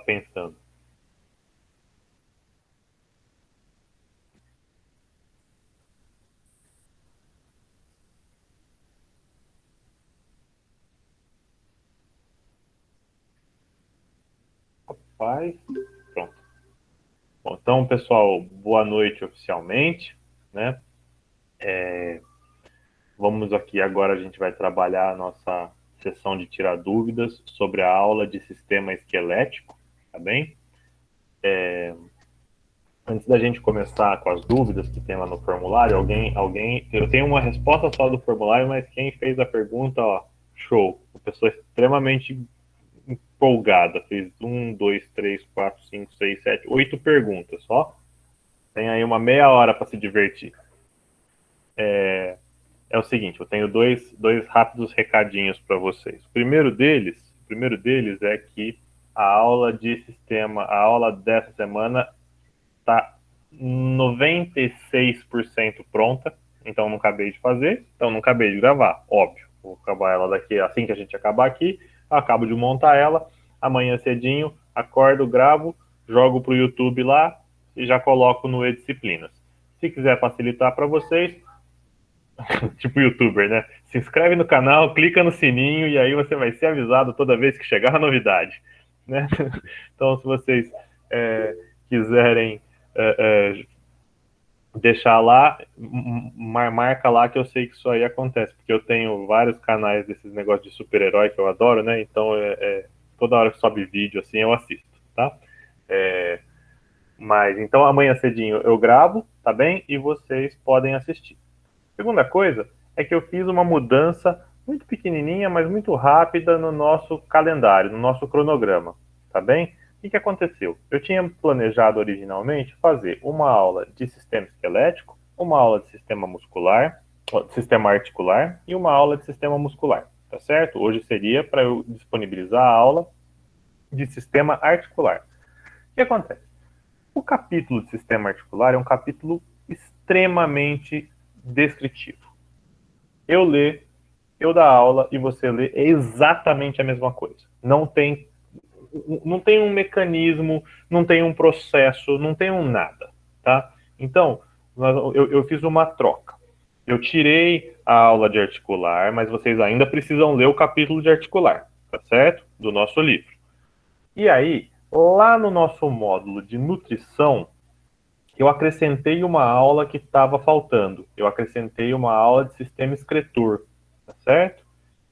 pensando? Pai, pronto. Bom, então, pessoal, boa noite oficialmente, né? Vamos aqui agora, a gente vai trabalhar a nossa sessão de tirar dúvidas sobre a aula de sistema esquelético, tá bem? Antes da gente começar com as dúvidas que tem lá no formulário, eu tenho uma resposta só do formulário, mas quem fez a pergunta, ó, show, uma pessoa extremamente empolgada, fez 8 perguntas só, tem aí uma meia hora para se divertir. É o seguinte, eu tenho dois rápidos recadinhos para vocês. O primeiro deles é que a aula dessa semana está 96% pronta, então não acabei de fazer, então não acabei de gravar, óbvio. Vou acabar ela daqui, assim que a gente acabar aqui, eu acabo de montar ela, amanhã cedinho, acordo, gravo, jogo para o YouTube lá e já coloco no E-Disciplinas. Se quiser facilitar para vocês, tipo youtuber, né? Se inscreve no canal, clica no sininho e aí você vai ser avisado toda vez que chegar a novidade, né? Então, se vocês quiserem deixar lá, marca lá que eu sei que isso aí acontece, porque eu tenho vários canais desses negócios de super-herói que eu adoro, né? Então, toda hora que sobe vídeo assim, eu assisto, tá? Mas, então, amanhã cedinho eu gravo, tá bem? E vocês podem assistir. Segunda coisa é que eu fiz uma mudança muito pequenininha, mas muito rápida no nosso calendário, no nosso cronograma, tá bem? O que aconteceu? Eu tinha planejado originalmente fazer uma aula de sistema esquelético, uma aula de sistema muscular, sistema articular e uma aula de sistema muscular, tá certo? Hoje seria para eu disponibilizar a aula de sistema articular. O que acontece? O capítulo de sistema articular é um capítulo extremamente descritivo. Eu ler, eu dar aula e você ler é exatamente a mesma coisa. Não tem um mecanismo, não tem um processo, não tem um nada, tá? Então, eu fiz uma troca. Eu tirei a aula de articular, mas vocês ainda precisam ler o capítulo de articular, tá certo? Do nosso livro. E aí, lá no nosso módulo de nutrição, eu acrescentei uma aula que estava faltando. Eu acrescentei uma aula de sistema excretor, tá certo?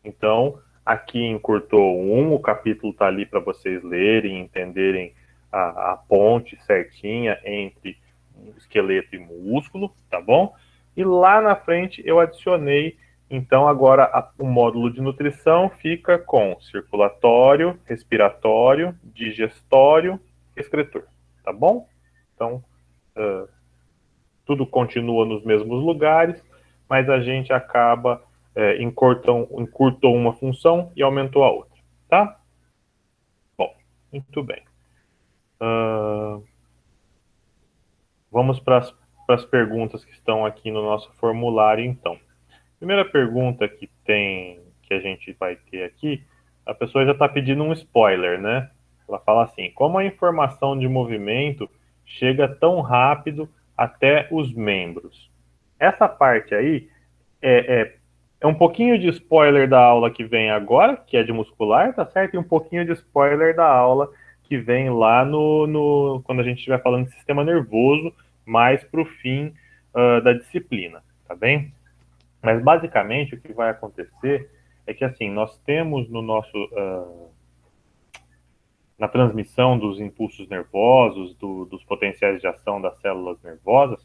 Então, aqui encurtou o capítulo está ali para vocês lerem, entenderem a ponte certinha entre esqueleto e músculo, tá bom? E lá na frente eu adicionei, então agora o módulo de nutrição fica com circulatório, respiratório, digestório, excretor, tá bom? Então, tudo continua nos mesmos lugares, mas a gente acaba encurtou uma função e aumentou a outra, tá? Bom, muito bem. Vamos para as perguntas que estão aqui no nosso formulário, então. Primeira pergunta que a gente vai ter aqui, a pessoa já está pedindo um spoiler, né? Ela fala assim: como a informação de movimento chega tão rápido até os membros? Essa parte aí é um pouquinho de spoiler da aula que vem agora, que é de muscular, tá certo? E um pouquinho de spoiler da aula que vem lá quando a gente estiver falando de sistema nervoso, mais para o fim da disciplina, tá bem? Mas basicamente o que vai acontecer é que assim, nós temos no nosso na transmissão dos impulsos nervosos, dos potenciais de ação das células nervosas,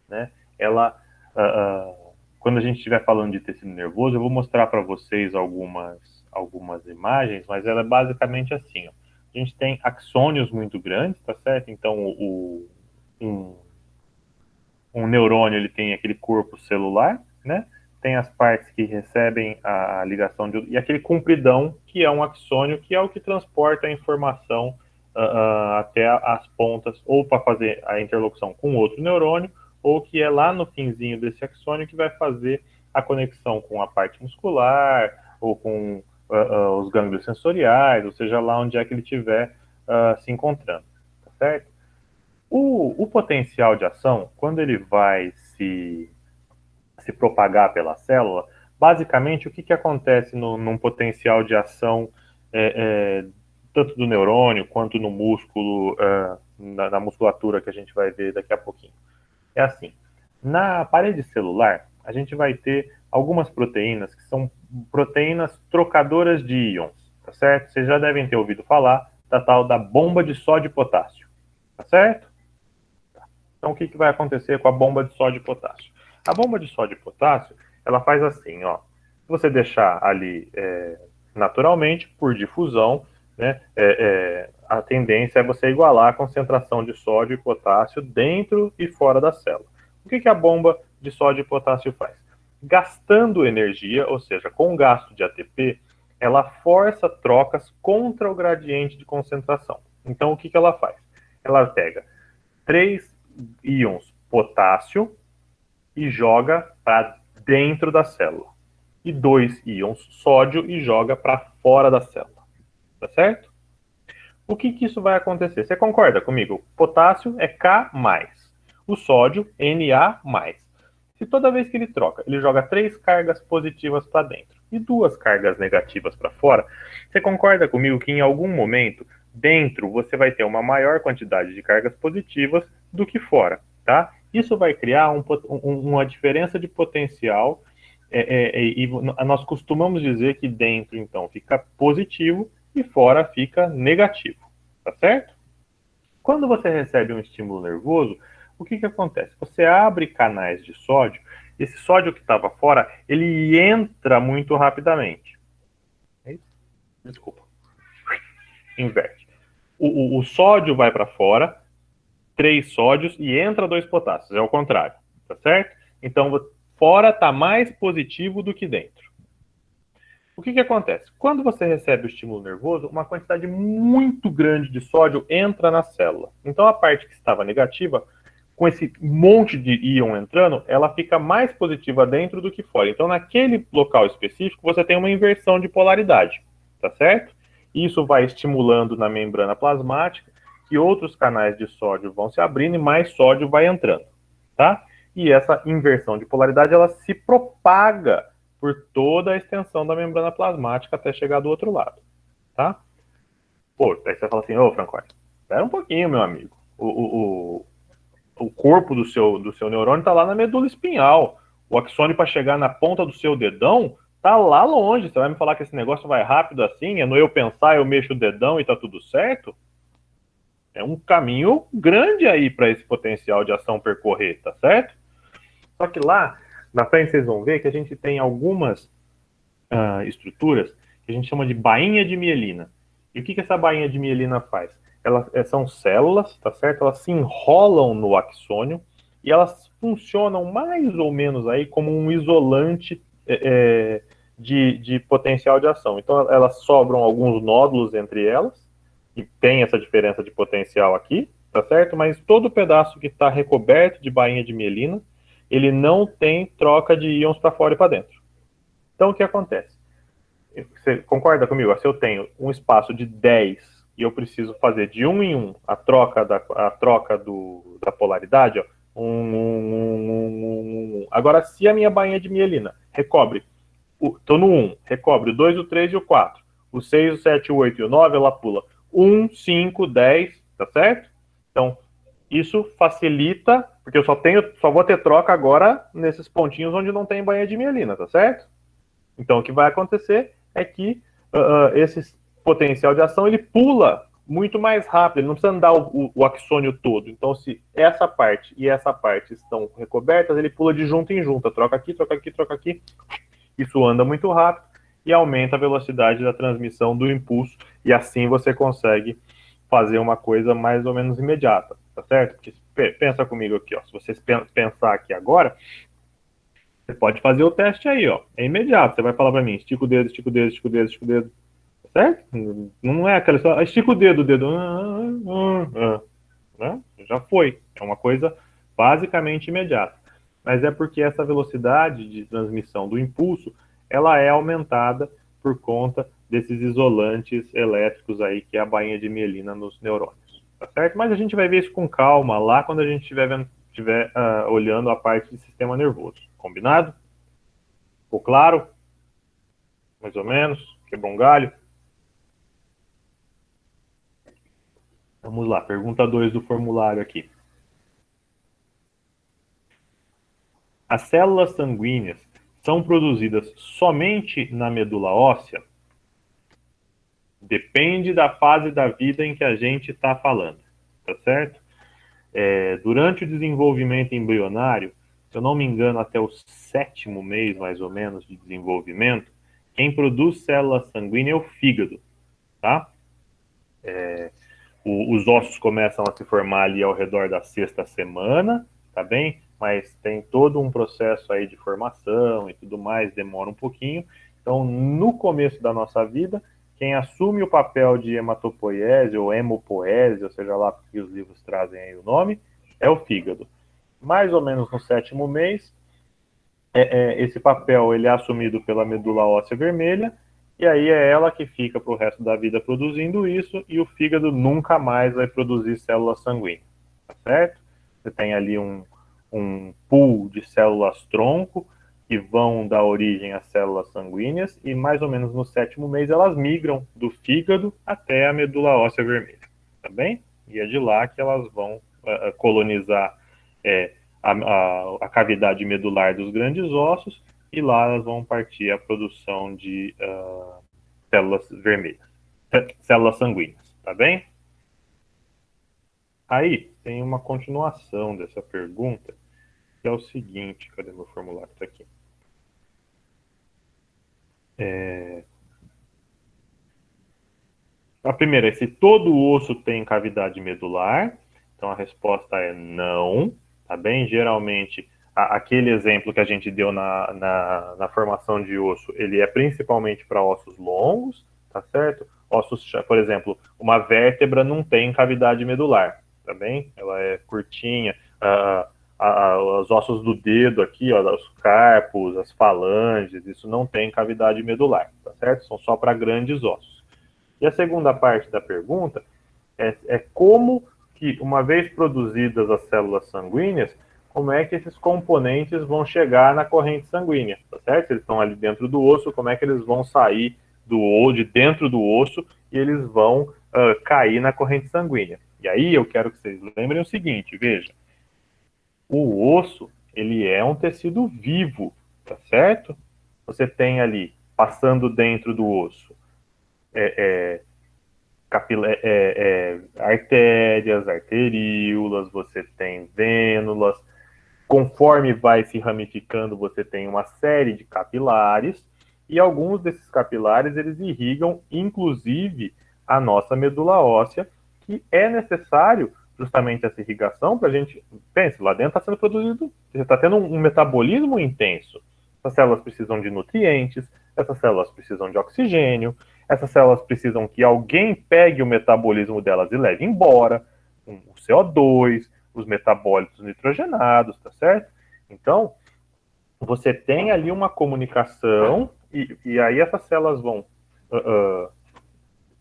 né? Ela quando a gente estiver falando de tecido nervoso, eu vou mostrar para vocês algumas imagens, mas ela é basicamente assim, ó. A gente tem axônios muito grandes, tá certo? Então, um neurônio ele tem aquele corpo celular, né? Tem as partes que recebem a ligação e aquele compridão que é um axônio, que é o que transporta a informação até as pontas, ou para fazer a interlocução com outro neurônio, ou que é lá no finzinho desse axônio que vai fazer a conexão com a parte muscular, ou com os gânglios sensoriais, ou seja, lá onde é que ele tiver se encontrando, tá certo? O potencial de ação, quando ele vai se propagar pela célula, basicamente o que acontece num potencial de ação tanto do neurônio quanto no músculo, na musculatura que a gente vai ver daqui a pouquinho. É assim, na parede celular, a gente vai ter algumas proteínas que são proteínas trocadoras de íons, tá certo? Vocês já devem ter ouvido falar da tal da bomba de sódio e potássio, tá certo? Então, o que vai acontecer com a bomba de sódio e potássio? A bomba de sódio e potássio, ela faz assim, ó. Se você deixar ali naturalmente, por difusão, né, a tendência é você igualar a concentração de sódio e potássio dentro e fora da célula. O que a bomba de sódio e potássio faz? Gastando energia, ou seja, com gasto de ATP, ela força trocas contra o gradiente de concentração. Então, o que ela faz? Ela pega 3 íons potássio e joga para dentro da célula. E 2 íons sódio e joga para fora da célula. Tá certo? O que isso vai acontecer? Você concorda comigo? Potássio é K+, o sódio Na+. Se toda vez que ele troca, ele joga 3 cargas positivas para dentro e 2 cargas negativas para fora, você concorda comigo que em algum momento, dentro, você vai ter uma maior quantidade de cargas positivas do que fora, tá? Isso vai criar uma diferença de potencial e nós costumamos dizer que dentro, então, fica positivo e fora fica negativo, tá certo? Quando você recebe um estímulo nervoso, o que acontece? Você abre canais de sódio, esse sódio que estava fora, ele entra muito rapidamente. Desculpa. Inverte. O sódio vai para fora, 3 sódios, e entra 2 potássios. É o contrário, tá certo? Então, fora está mais positivo do que dentro. O que acontece? Quando você recebe o estímulo nervoso, uma quantidade muito grande de sódio entra na célula. Então, a parte que estava negativa, com esse monte de íon entrando, ela fica mais positiva dentro do que fora. Então, naquele local específico, você tem uma inversão de polaridade, tá certo? Isso vai estimulando na membrana plasmática que outros canais de sódio vão se abrindo e mais sódio vai entrando, tá? E essa inversão de polaridade, ela se propaga por toda a extensão da membrana plasmática até chegar do outro lado, tá? Pô, aí você fala assim, ô Francois, espera um pouquinho, meu amigo. O corpo do seu neurônio está lá na medula espinhal. O axônio para chegar na ponta do seu dedão tá lá longe. Você vai me falar que esse negócio vai rápido assim? É no eu pensar, eu mexo o dedão e tá tudo certo? É um caminho grande aí para esse potencial de ação percorrer, tá certo? Só que lá na frente vocês vão ver que a gente tem algumas estruturas que a gente chama de bainha de mielina. E o que essa bainha de mielina faz? Elas são células, tá certo? Elas se enrolam no axônio e elas funcionam mais ou menos aí como um isolante de potencial de ação. Então elas sobram alguns nódulos entre elas e tem essa diferença de potencial aqui, tá certo? Mas todo pedaço que está recoberto de bainha de mielina, ele não tem troca de íons para fora e para dentro. Então o que acontece? Você concorda comigo? Se eu tenho um espaço de 10 e eu preciso fazer de 1 em 1 a troca da polaridade, ó, Agora, se a minha bainha de mielina recobre, estou no 1, recobre o 2, o 3 e o 4, o 6, o 7, o 8 e o 9, ela pula 1, 5, 10, tá certo? Então, isso facilita, porque eu só vou ter troca agora nesses pontinhos onde não tem bainha de mielina, tá certo? Então, o que vai acontecer é que esse potencial de ação, ele pula muito mais rápido, ele não precisa andar o axônio todo. Então, se essa parte e essa parte estão recobertas, ele pula de junta em junta, troca aqui, troca aqui, troca aqui. Isso anda muito rápido e aumenta a velocidade da transmissão do impulso, e assim você consegue fazer uma coisa mais ou menos imediata, tá certo? Porque pensa comigo aqui, ó, se vocês pensar aqui agora, você pode fazer o teste aí, ó. É imediato. Você vai falar para mim, estica o dedo, estica o dedo, estica o dedo, estica o dedo. Certo? Não é aquela só, estica o dedo, né? Já foi. É uma coisa basicamente imediata. Mas é porque essa velocidade de transmissão do impulso, ela é aumentada por conta desses isolantes elétricos aí, que é a bainha de mielina nos neurônios, tá certo? Mas a gente vai ver isso com calma lá quando a gente estiver olhando a parte do sistema nervoso, combinado? Ficou claro? Mais ou menos? Quebrou um galho? Vamos lá, pergunta 2 do formulário aqui. As células sanguíneas são produzidas somente na medula óssea? Depende da fase da vida em que a gente está falando, tá certo? Durante o desenvolvimento embrionário, se eu não me engano, até o 7º mês, mais ou menos, de desenvolvimento, quem produz célula sanguínea é o fígado, tá? Os ossos começam a se formar ali ao redor da 6ª semana, tá bem? Mas tem todo um processo aí de formação e tudo mais, demora um pouquinho. Então, no começo da nossa vida, quem assume o papel de hematopoiese ou hemopoese, ou seja lá porque os livros trazem aí o nome, é o fígado. Mais ou menos no 7º mês, esse papel ele é assumido pela medula óssea vermelha, e aí é ela que fica para o resto da vida produzindo isso, e o fígado nunca mais vai produzir células sanguíneas, tá certo? Você tem ali um pool de células-tronco que vão dar origem às células sanguíneas, e mais ou menos no 7º mês elas migram do fígado até a medula óssea vermelha, tá bem? E é de lá que elas vão colonizar a cavidade medular dos grandes ossos, e lá elas vão partir a produção de células vermelhas, células sanguíneas, tá bem? Aí tem uma continuação dessa pergunta, que é o seguinte, cadê meu formulário? Tá aqui. A primeira é se todo osso tem cavidade medular. Então a resposta é não, tá bem? Geralmente, aquele exemplo que a gente deu na formação de osso, ele é principalmente para ossos longos, tá certo? Ossos, por exemplo, uma vértebra não tem cavidade medular, tá bem? Ela é curtinha. Os ossos do dedo aqui, ó, os carpos, as falanges, isso não tem cavidade medular, tá certo? São só para grandes ossos. E a segunda parte da pergunta é como que, uma vez produzidas as células sanguíneas, como é que esses componentes vão chegar na corrente sanguínea, tá certo? Eles estão ali dentro do osso, como é que eles vão sair de dentro do osso e eles vão cair na corrente sanguínea. E aí eu quero que vocês lembrem o seguinte, veja, o osso, ele é um tecido vivo, tá certo? Você tem ali, passando dentro do osso, artérias, arteríolas, você tem vênulas. Conforme vai se ramificando, você tem uma série de capilares, e alguns desses capilares eles irrigam, inclusive, a nossa medula óssea, que é necessário justamente essa irrigação para a gente. Pense, lá dentro está sendo produzido, você está tendo um metabolismo intenso. Essas células precisam de nutrientes, essas células precisam de oxigênio, essas células precisam que alguém pegue o metabolismo delas e leve embora, o CO2, os metabólitos nitrogenados, tá certo? Então, você tem ali uma comunicação, e aí essas células vão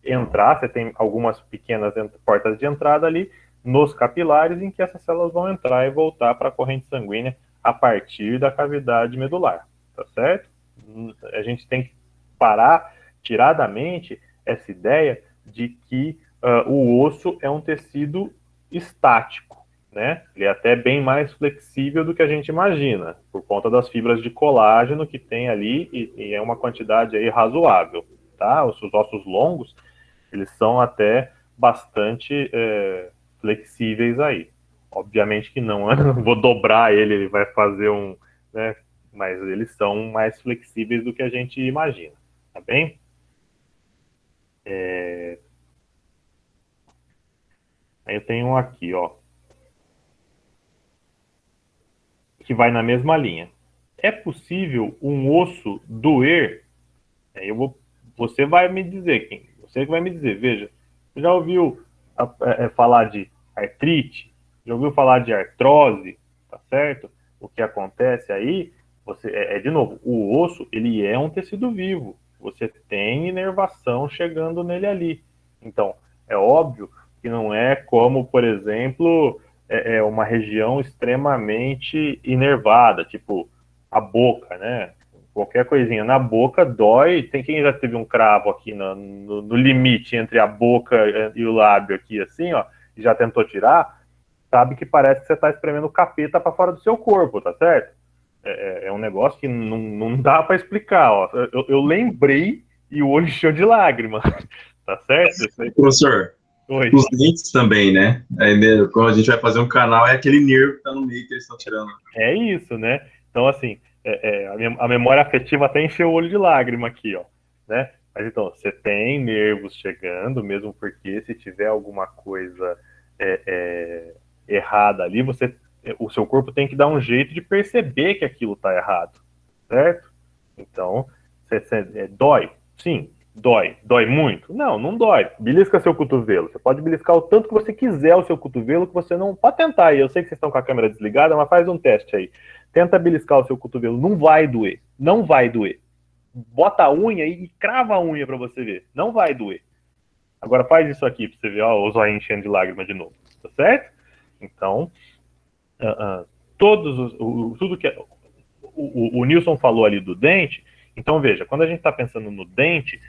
entrar, você tem algumas pequenas portas de entrada ali nos capilares, em que essas células vão entrar e voltar para a corrente sanguínea a partir da cavidade medular, tá certo? A gente tem que parar, tirar da mente essa ideia de que o osso é um tecido estático, né? Ele é até bem mais flexível do que a gente imagina, por conta das fibras de colágeno que tem ali, e é uma quantidade aí razoável, tá? Os ossos longos, eles são até bastante flexíveis aí. Obviamente que não, não vou dobrar ele vai fazer um, né? Mas eles são mais flexíveis do que a gente imagina, tá bem? Aí eu tenho um aqui, ó, que vai na mesma linha. É possível um osso doer? Você vai me dizer, você que vai me dizer, veja, já ouviu falar de artrite? Já ouviu falar de artrose? Tá certo? O que acontece aí, de novo, o osso, ele é um tecido vivo. você tem inervação chegando nele ali. Então, é óbvio que não é como, por exemplo, uma região extremamente inervada, tipo a boca, né? Qualquer coisinha na boca dói. Tem quem já teve um cravo aqui no limite entre a boca e o lábio aqui, assim, ó, e já tentou tirar, sabe que parece que você está espremendo o capeta para fora do seu corpo, tá certo? É um negócio que não dá para explicar, ó. Eu lembrei e o olho encheu de lágrima, tá certo? Professor, Oi. os dentes também, né? Aí, né, quando a gente vai fazer um canal, é aquele nervo que tá no meio que eles estão tirando. É isso, né? Então, assim, a memória afetiva até encheu o olho de lágrima aqui, ó, né? Mas então, você tem nervos chegando, mesmo porque se tiver alguma coisa errada ali, o seu corpo tem que dar um jeito de perceber que aquilo está errado, certo? Então, dói? Sim, dói. Dói muito? Não, não dói. Belisca seu cotovelo. Você pode beliscar o tanto que você quiser o seu cotovelo, que você não... Pode tentar aí. Eu sei que vocês estão com a câmera desligada, mas faz um teste aí. Tenta beliscar o seu cotovelo. Não vai doer. Não vai doer. Bota a unha e crava a unha para você ver. Não vai doer. Agora faz isso aqui para você ver, ó, o zóio enchendo de lágrima de novo. Tá certo? Então, tudo que o Nilson falou ali do dente. Então, veja, quando a gente está pensando no dente,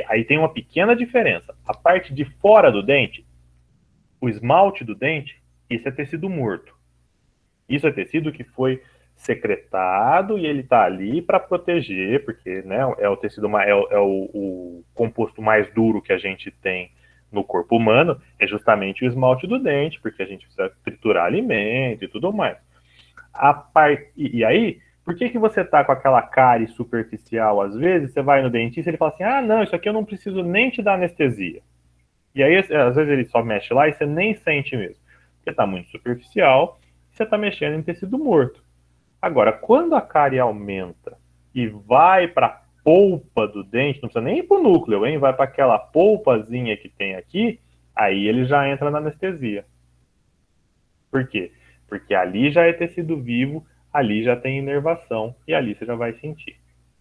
aí tem uma pequena diferença. A parte de fora do dente, o esmalte do dente, isso é tecido morto. Isso é tecido que foi secretado e ele está ali para proteger, porque, né, é o tecido o composto mais duro que a gente tem no corpo humano, é justamente o esmalte do dente, porque a gente precisa triturar alimento e tudo mais. E aí, por que você tá com aquela cárie superficial? Às vezes você vai no dentista e ele fala assim: ah, não, isso aqui eu não preciso nem te dar anestesia. E aí, às vezes ele só mexe lá e você nem sente mesmo. Porque tá muito superficial, você tá mexendo em tecido morto. Agora, quando a cárie aumenta e vai para a polpa do dente, não precisa nem ir para o núcleo, hein? Vai para aquela polpazinha que tem aqui, aí ele já entra na anestesia. Por quê? Porque ali já é tecido vivo, ali já tem inervação e ali você já vai sentir.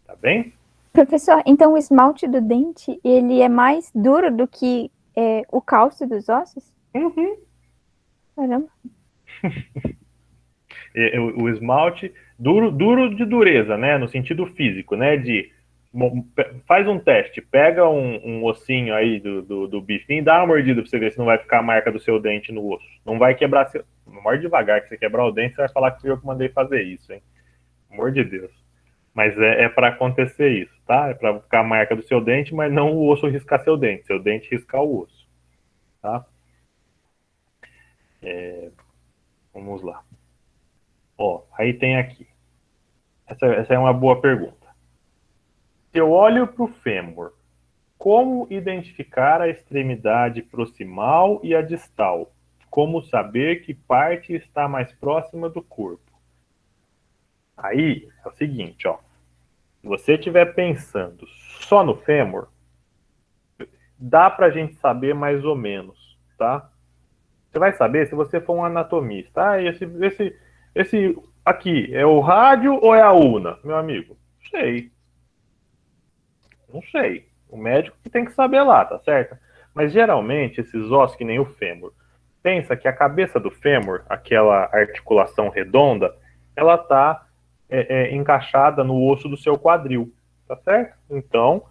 Tá bem? Professor, então o esmalte do dente, ele é mais duro do que o cálcio dos ossos? Uhum. Caramba. O esmalte duro de dureza, né? No sentido físico, né? Faz um teste, pega um ossinho aí do bifinho e dá uma mordida pra você ver se não vai ficar a marca do seu dente no osso. Não vai quebrar seu... Morde devagar, que você quebrar o dente, você vai falar que fui eu que mandei fazer isso, hein? Amor de Deus. Mas é para acontecer isso, tá? É para ficar a marca do seu dente, mas não o osso riscar seu dente riscar o osso, tá? Vamos lá. Ó, aí tem aqui. Essa é uma boa pergunta. Se eu olho para o fêmur, como identificar a extremidade proximal e a distal? Como saber que parte está mais próxima do corpo? Aí é o seguinte, ó. Se você estiver pensando só no fêmur, dá para a gente saber mais ou menos, tá? Você vai saber se você for um anatomista. Ah, esse aqui é o rádio ou é a una, meu amigo? Não sei. Não sei. O médico que tem que saber lá, tá certo? Mas geralmente esses ossos, que nem o fêmur, pensa que a cabeça do fêmur, aquela articulação redonda, ela está encaixada no osso do seu quadril, tá certo? Então,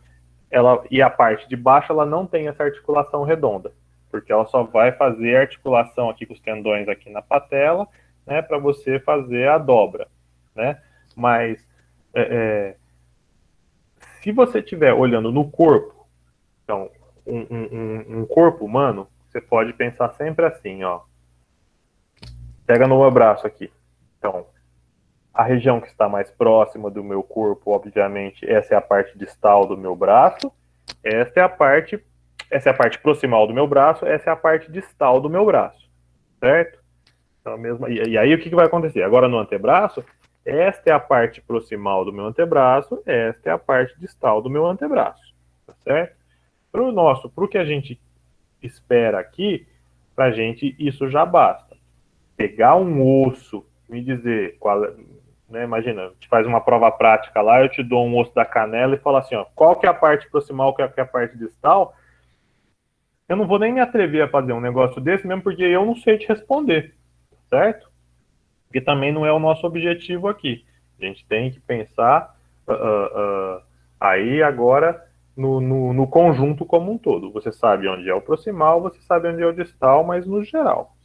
e a parte de baixo ela não tem essa articulação redonda, porque ela só vai fazer a articulação aqui com os tendões aqui na patela, né, para você fazer a dobra, né? Mas se você estiver olhando no corpo, então um corpo humano, você pode pensar sempre assim, ó. Pega no meu braço aqui. Então, a região que está mais próxima do meu corpo, obviamente, essa é a parte distal do meu braço. Essa é a parte proximal do meu braço, essa é a parte distal do meu braço, certo? Então, e aí o que vai acontecer? Agora no antebraço, esta é a parte proximal do meu antebraço, esta é a parte distal do meu antebraço, tá certo? Para o que a gente espera aqui, para a gente isso já basta. Pegar um osso, me dizer né? Imagina, a gente faz uma prova prática lá, eu te dou um osso da canela e falo assim, ó, qual que é a parte proximal, qual que é a parte distal? Eu não vou nem me atrever a fazer um negócio desse, mesmo porque eu não sei te responder, certo? Porque também não é o nosso objetivo aqui. A gente tem que pensar aí agora no conjunto como um todo. Você sabe onde é o proximal, você sabe onde é o distal, mas no geral.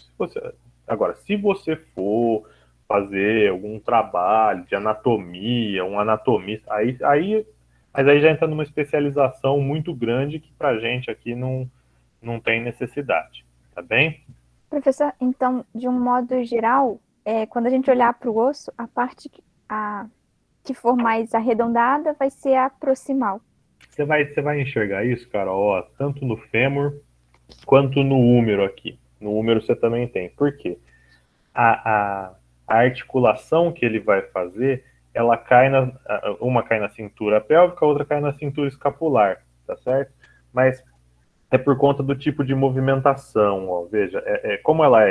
Agora, se você for fazer algum trabalho de anatomia, um anatomista, mas aí já entra numa especialização muito grande que para a gente aqui não tem necessidade, tá bem? Professor, então, de um modo geral, quando a gente olhar para o osso, a parte que for mais arredondada vai ser a proximal. Você vai enxergar isso, cara, ó, tanto no fêmur quanto no húmero aqui. No húmero você também tem. Por quê? A, a, a articulação que ele vai fazer, ela cai uma cai na cintura pélvica, a outra cai na cintura escapular, tá certo? Mas é por conta do tipo de movimentação, ó. Veja, como ela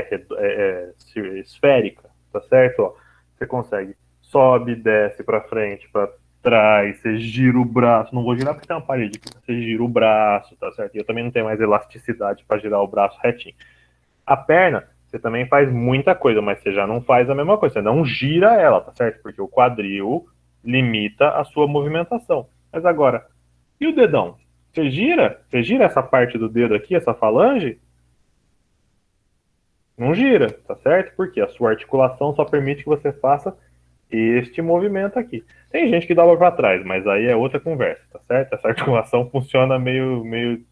esférica, tá certo? Ó, você consegue sobe, desce para frente, para trás, você gira o braço, não vou girar porque tem uma parede aqui, você gira o braço, tá certo? E eu também não tenho mais elasticidade para girar o braço retinho. A perna, você também faz muita coisa, mas você já não faz a mesma coisa, você não gira ela, tá certo? Porque o quadril limita a sua movimentação. Mas agora, e o dedão? Você gira? Você gira essa parte do dedo aqui, essa falange? Não gira, tá certo? Porque a sua articulação só permite que você faça este movimento aqui. Tem gente que dobra para trás, mas aí é outra conversa, tá certo? Essa articulação funciona meio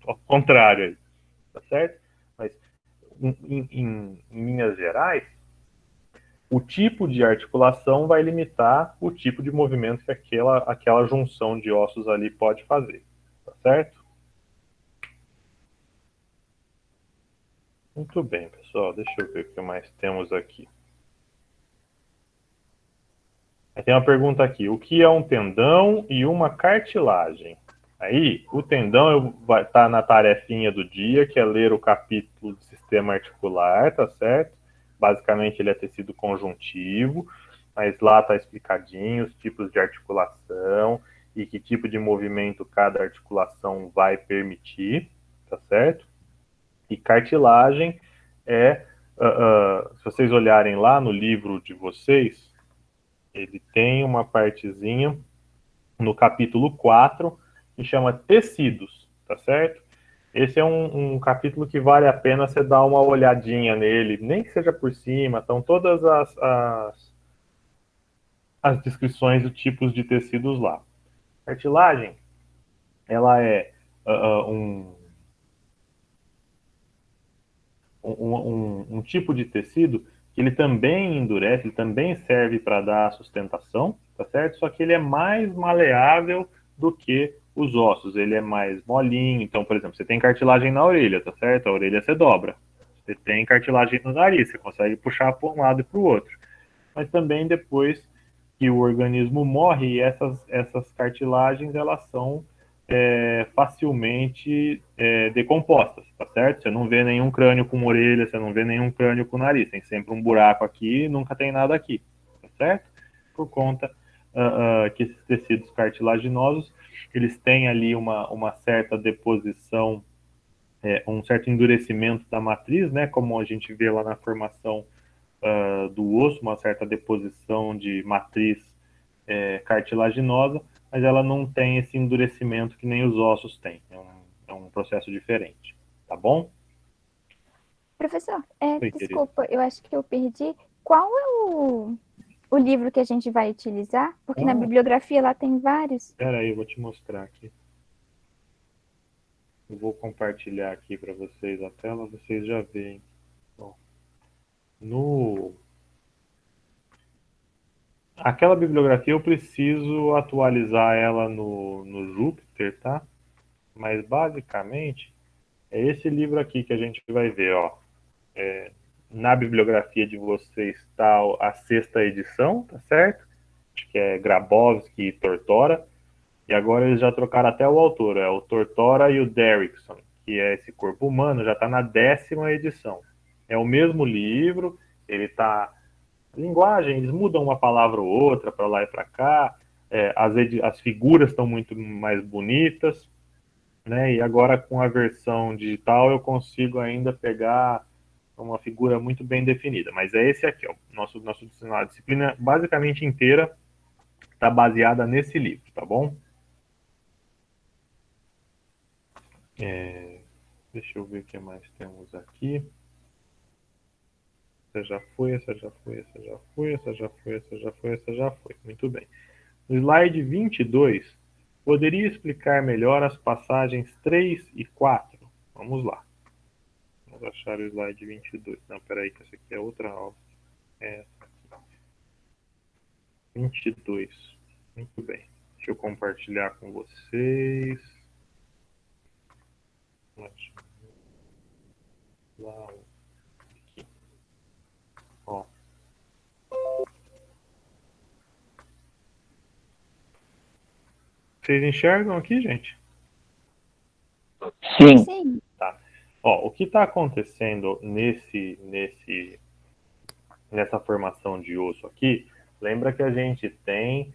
ao contrário aí, tá certo? Mas em linhas gerais, o tipo de articulação vai limitar o tipo de movimento que aquela junção de ossos ali pode fazer, tá certo? Muito bem, pessoal. Deixa eu ver o que mais temos aqui. Tem uma pergunta aqui. O que é um tendão e uma cartilagem? Aí, o tendão vai estar na tarefinha do dia, que é ler o capítulo do sistema articular, tá certo? Basicamente, ele é tecido conjuntivo, mas lá está explicadinho os tipos de articulação e que tipo de movimento cada articulação vai permitir, tá certo? E cartilagem se vocês olharem lá no livro de vocês, ele tem uma partezinha no capítulo 4 que chama tecidos, tá certo? Esse é um capítulo que vale a pena você dar uma olhadinha nele, nem que seja por cima, estão todas as descrições dos tipos de tecidos lá. Cartilagem, ela é um tipo de tecido que ele também endurece, ele também serve para dar sustentação, tá certo? Só que ele é mais maleável do que os ossos, ele é mais molinho. Então, por exemplo, você tem cartilagem na orelha, tá certo? A orelha você dobra. Você tem cartilagem no nariz, você consegue puxar para um lado e para o outro. Mas também depois que o organismo morre, essas cartilagens elas são facilmente decompostas, tá certo? Você não vê nenhum crânio com orelha, você não vê nenhum crânio com nariz, tem sempre um buraco aqui e nunca tem nada aqui, tá certo? Por conta que esses tecidos cartilaginosos, eles têm ali uma certa deposição, um certo endurecimento da matriz, né? Como a gente vê lá na formação do osso, uma certa deposição de matriz cartilaginosa, mas ela não tem esse endurecimento que nem os ossos têm. É um processo diferente, tá bom? Professor, Oi, desculpa, eu acho que eu perdi. Qual é o livro que a gente vai utilizar? Porque na bibliografia lá tem vários. Espera aí, eu vou te mostrar aqui. Eu vou compartilhar aqui para vocês a tela, vocês já veem. Bom, aquela bibliografia eu preciso atualizar ela no Jupyter, tá? Mas basicamente é esse livro aqui que a gente vai ver, ó. Na bibliografia de vocês está a sexta edição, tá certo? Acho que é Grabowski e Tortora. E agora eles já trocaram até o autor, é o Tortora e o Derrickson, que é esse corpo humano, já está na 10ª edição. É o mesmo livro, ele está Linguagem, eles mudam uma palavra ou outra para lá e para cá, as figuras estão muito mais bonitas, né? E agora com a versão digital eu consigo ainda pegar uma figura muito bem definida. Mas é esse aqui, ó, nosso dicionário. A disciplina basicamente inteira está baseada nesse livro, tá bom? Deixa eu ver o que mais temos aqui. Essa já foi, essa já foi, essa já foi, essa já foi, essa já foi, essa já foi. Muito bem. No slide 22, poderia explicar melhor as passagens 3 e 4? Vamos lá. Vamos achar o slide 22. Não, peraí, que essa aqui é outra aula. É essa aqui. 22. Muito bem. Deixa eu compartilhar com vocês. Lá, aqui. Ó. Vocês enxergam aqui, gente? Sim. Sim. Tá. Ó, o que está acontecendo nessa formação de osso aqui, lembra que a gente tem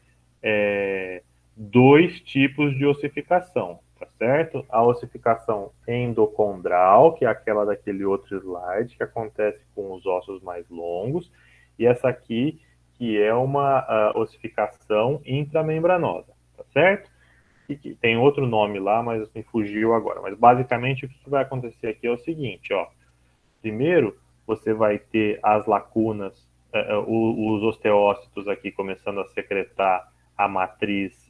dois tipos de ossificação, tá certo? A ossificação endocondral, que é aquela daquele outro slide, que acontece com os ossos mais longos, e essa aqui, que é uma ossificação intramembranosa, tá certo? E que tem outro nome lá, mas me fugiu agora. Mas basicamente o que vai acontecer aqui é o seguinte, ó. Primeiro, você vai ter as lacunas, os osteócitos aqui começando a secretar a matriz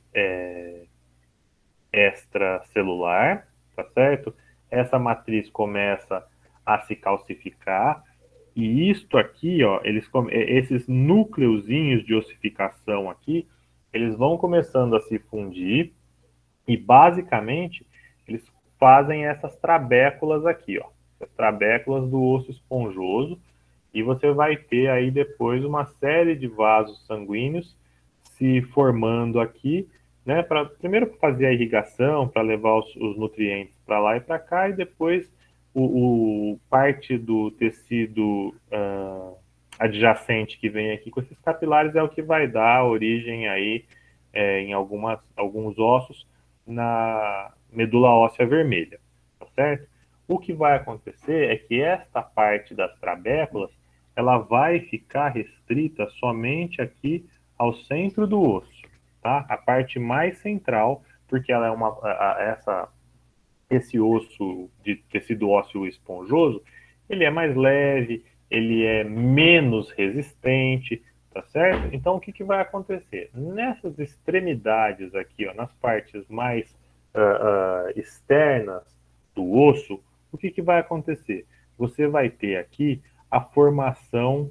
extracelular, tá certo? Essa matriz começa a se calcificar e isto aqui, ó, esses núcleozinhos de ossificação aqui, eles vão começando a se fundir e basicamente eles fazem essas trabéculas aqui, ó, as trabéculas do osso esponjoso, e você vai ter aí depois uma série de vasos sanguíneos se formando aqui, né, primeiro para fazer a irrigação, para levar os nutrientes para lá e para cá, e depois parte do tecido adjacente que vem aqui com esses capilares é o que vai dar origem aí em alguns ossos na medula óssea vermelha, tá certo? O que vai acontecer é que esta parte das trabéculas ela vai ficar restrita somente aqui ao centro do osso, tá? A parte mais central, porque ela é esse osso de tecido ósseo esponjoso, ele é mais leve, ele é menos resistente, tá certo? Então o que vai acontecer? Nessas extremidades aqui, ó, nas partes mais externas do osso, o que vai acontecer? Você vai ter aqui a formação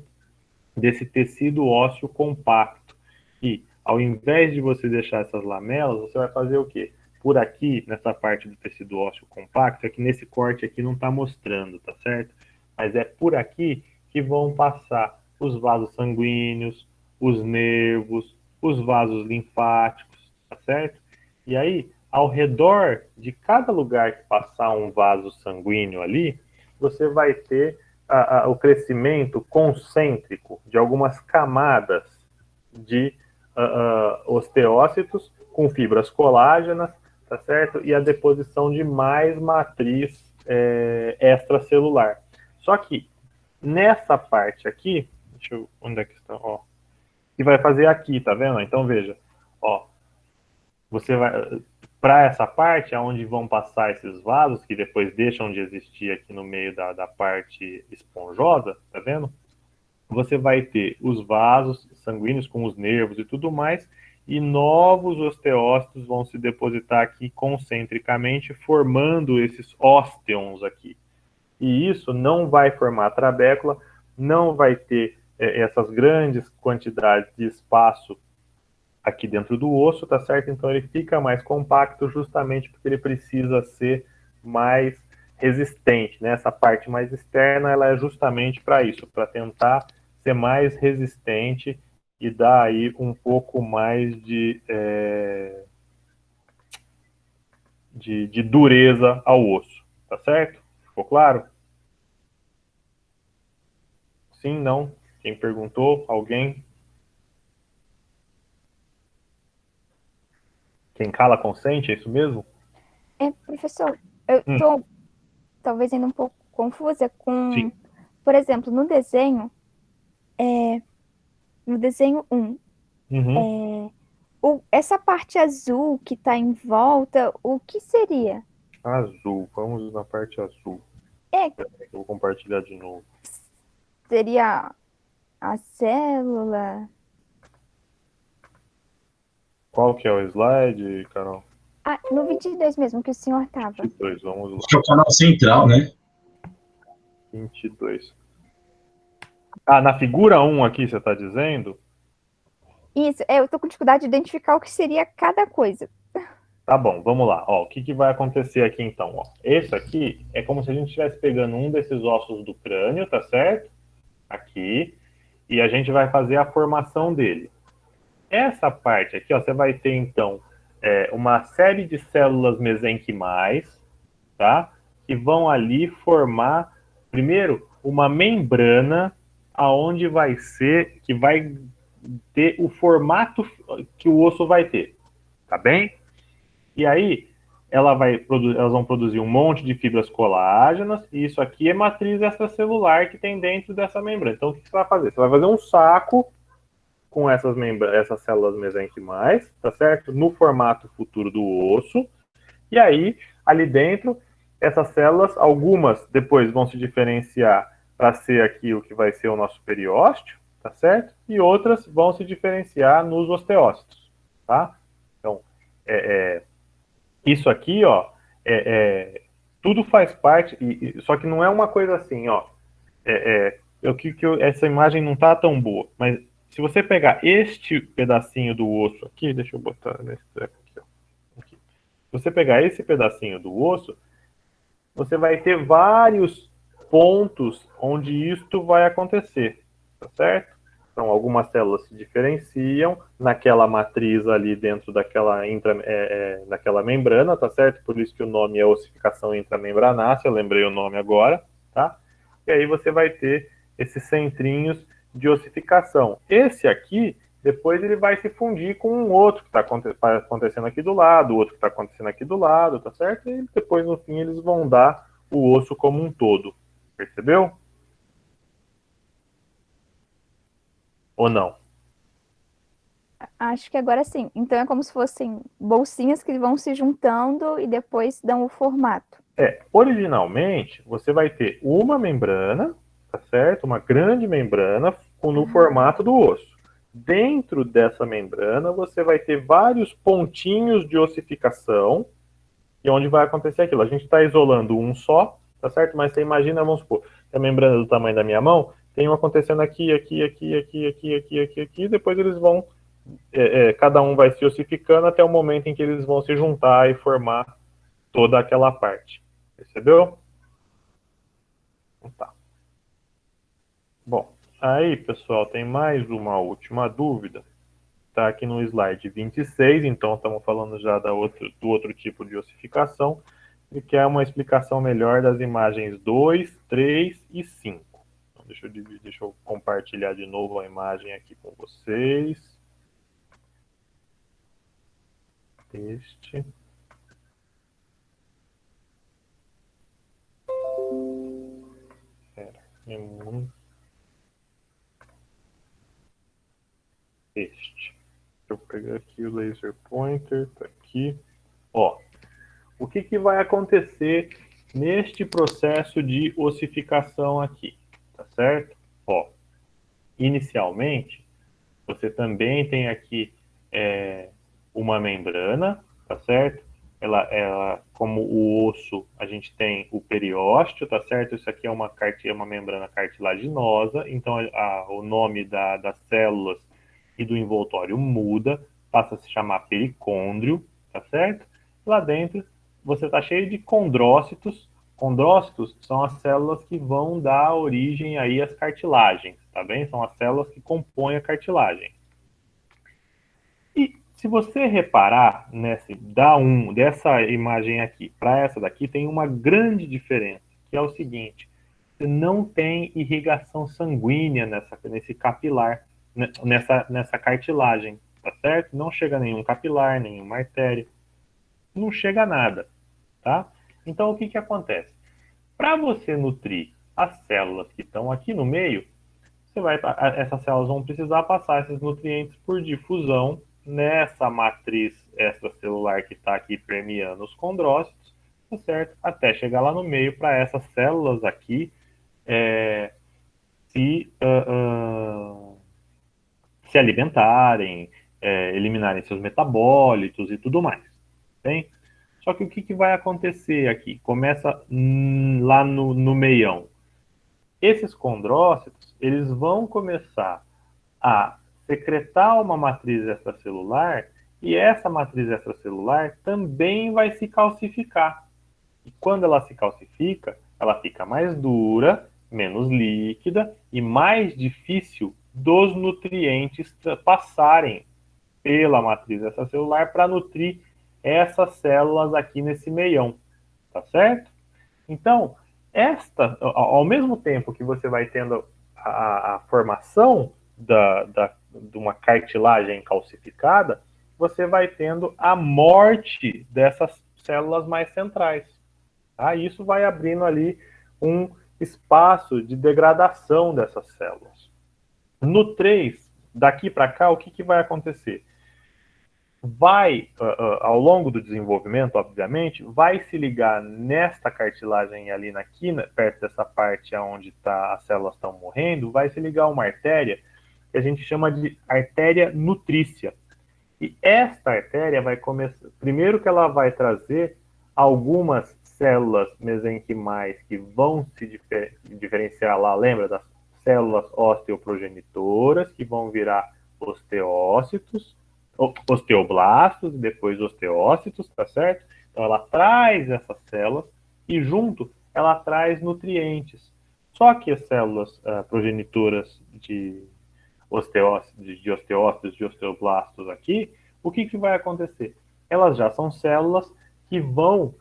desse tecido ósseo compacto. E ao invés de você deixar essas lamelas, você vai fazer o quê? Por aqui, nessa parte do tecido ósseo compacto, é que nesse corte aqui não está mostrando, tá certo? Mas é por aqui que vão passar os vasos sanguíneos, os nervos, os vasos linfáticos, tá certo? E aí, ao redor de cada lugar que passar um vaso sanguíneo ali, você vai ter o crescimento concêntrico de algumas camadas de osteócitos com fibras colágenas, tá certo? E a deposição de mais matriz extracelular. Só que nessa parte aqui, deixa eu, onde é que está? Ó, que vai fazer aqui, tá vendo? Então veja, ó, você vai para essa parte aonde vão passar esses vasos que depois deixam de existir aqui no meio da parte esponjosa, tá vendo? Você vai ter os vasos sanguíneos com os nervos e tudo mais, e novos osteócitos vão se depositar aqui concentricamente, formando esses ósteons aqui. E isso não vai formar trabécula, não vai ter essas grandes quantidades de espaço aqui dentro do osso, tá certo? Então ele fica mais compacto justamente porque ele precisa ser mais resistente, né? Essa parte mais externa, ela é justamente para isso, para tentar ser mais resistente e dar aí um pouco mais de dureza ao osso, tá certo? Ficou claro? Sim, não? Quem perguntou? Alguém? Quem cala consente, é isso mesmo? Professor, eu Hum, tô talvez ainda um pouco confusa sim. com, por exemplo, no desenho um, Uhum. essa parte azul que tá em volta, o que seria? Azul. Vamos na parte azul. É, Eu vou compartilhar de novo. seria a célula? Qual que é o slide, Carol? Ah, no 22 mesmo que o senhor tava. 22, vamos lá. Acho que é o canal central, né? 22. Ah, na figura um aqui, você está dizendo? Isso, eu tô com dificuldade de identificar o que seria cada coisa. Tá bom, vamos lá. Ó, o que, que vai acontecer aqui então? Ó, esse aqui é como se a gente estivesse pegando um desses ossos do crânio, tá certo? Aqui. E a gente vai fazer a formação dele. Essa parte aqui, ó, você vai ter então uma série de células mesenquimais, tá? Que vão ali formar, primeiro, uma membrana aonde vai ser, que vai ter o formato que o osso vai ter, tá bem? E aí, elas vão produzir um monte de fibras colágenas, e isso aqui é matriz extracelular que tem dentro dessa membrana. Então, o que você vai fazer? Você vai fazer um saco com essas células mesenquimais, tá certo? No formato futuro do osso. E aí, ali dentro, essas células, algumas depois vão se diferenciar para ser aqui o que vai ser o nosso periósteo, tá certo? E outras vão se diferenciar nos osteócitos, tá? Então, isso aqui, ó, tudo faz parte, só que não é uma coisa assim, ó. Essa imagem não tá tão boa, mas se você pegar este pedacinho do osso aqui, deixa eu botar nesse treco aqui, ó. Aqui. Se você pegar esse pedacinho do osso, você vai ter vários pontos onde isto vai acontecer, tá certo? Então, algumas células se diferenciam naquela matriz ali dentro daquela membrana, tá certo? Por isso que o nome é ossificação intramembranácea, eu lembrei o nome agora, tá? E aí você vai ter esses centrinhos de ossificação. Esse aqui, depois ele vai se fundir com um outro que está acontecendo aqui do lado, o outro que está acontecendo aqui do lado, tá certo? E depois, no fim, eles vão dar o osso como um todo. Percebeu? Ou não? Acho que agora sim. Então é como se fossem bolsinhas que vão se juntando e depois dão o formato. Originalmente, você vai ter uma membrana, tá certo? Uma grande membrana no formato do osso. Dentro dessa membrana, você vai ter vários pontinhos de ossificação, e onde vai acontecer aquilo. A gente está isolando um só, tá certo? Mas você imagina, vamos supor, a membrana do tamanho da minha mão, tem um acontecendo aqui, depois eles vão, cada um vai se ossificando até o momento em que eles vão se juntar e formar toda aquela parte. Percebeu? Então, tá. Bom, aí, pessoal, tem mais uma última dúvida. Está aqui no slide 26, então estamos falando já do outro tipo de ossificação, e que é uma explicação melhor das imagens 2, 3 e 5. Então, deixa eu compartilhar de novo a imagem aqui com vocês. Este. É muito este. Deixa eu pegar aqui o laser pointer, tá aqui. Ó, o que, que vai acontecer neste processo de ossificação aqui, tá certo? Ó, inicialmente, você também tem aqui uma membrana, tá certo? Como o osso, a gente tem o periósteo, tá certo? Isso aqui é uma membrana cartilaginosa, então o nome das células e do envoltório muda, passa a se chamar pericôndrio, tá certo? Lá dentro você está cheio de condrócitos. Condrócitos são as células que vão dar origem aí às cartilagens, tá bem? São as células que compõem a cartilagem. E se você reparar dessa imagem aqui para essa daqui, tem uma grande diferença, que é o seguinte: você não tem irrigação sanguínea nesse capilar, nessa cartilagem, tá certo? Não chega nenhum capilar, nenhuma artéria, não chega nada, tá? Então, o que que acontece? Para você nutrir as células que estão aqui no meio, essas células vão precisar passar esses nutrientes por difusão nessa matriz extracelular que está aqui permeando os condrócitos, tá certo? Até chegar lá no meio para essas células aqui se, se alimentarem, eliminarem seus metabólitos e tudo mais. Bem? Só que o que vai acontecer aqui? Começa lá no meião. Esses condrócitos, eles vão começar a secretar uma matriz extracelular e essa matriz extracelular também vai se calcificar. E quando ela se calcifica, ela fica mais dura, menos líquida e mais difícil dos nutrientes passarem pela matriz extracelular para nutrir essas células aqui nesse meião, tá certo? Então, ao mesmo tempo que você vai tendo a formação de uma cartilagem calcificada, você vai tendo a morte dessas células mais centrais. Tá? Isso vai abrindo ali um espaço de degradação dessas células. No 3, daqui para cá, o que vai acontecer? Ao longo do desenvolvimento, obviamente, vai se ligar nesta cartilagem ali na quina, perto dessa parte onde as células estão morrendo, vai se ligar uma artéria que a gente chama de artéria nutrícia. E esta artéria vai começar, primeiro que ela vai trazer algumas células mesenquimais que vão se diferenciar lá, lembra das células osteoprogenitoras, que vão virar osteoblastos e depois osteócitos, tá certo? Então ela traz essas células e junto ela traz nutrientes. Só que as células progenitoras de osteócitos, de osteoblastos aqui, o que vai acontecer? Elas já são células que vão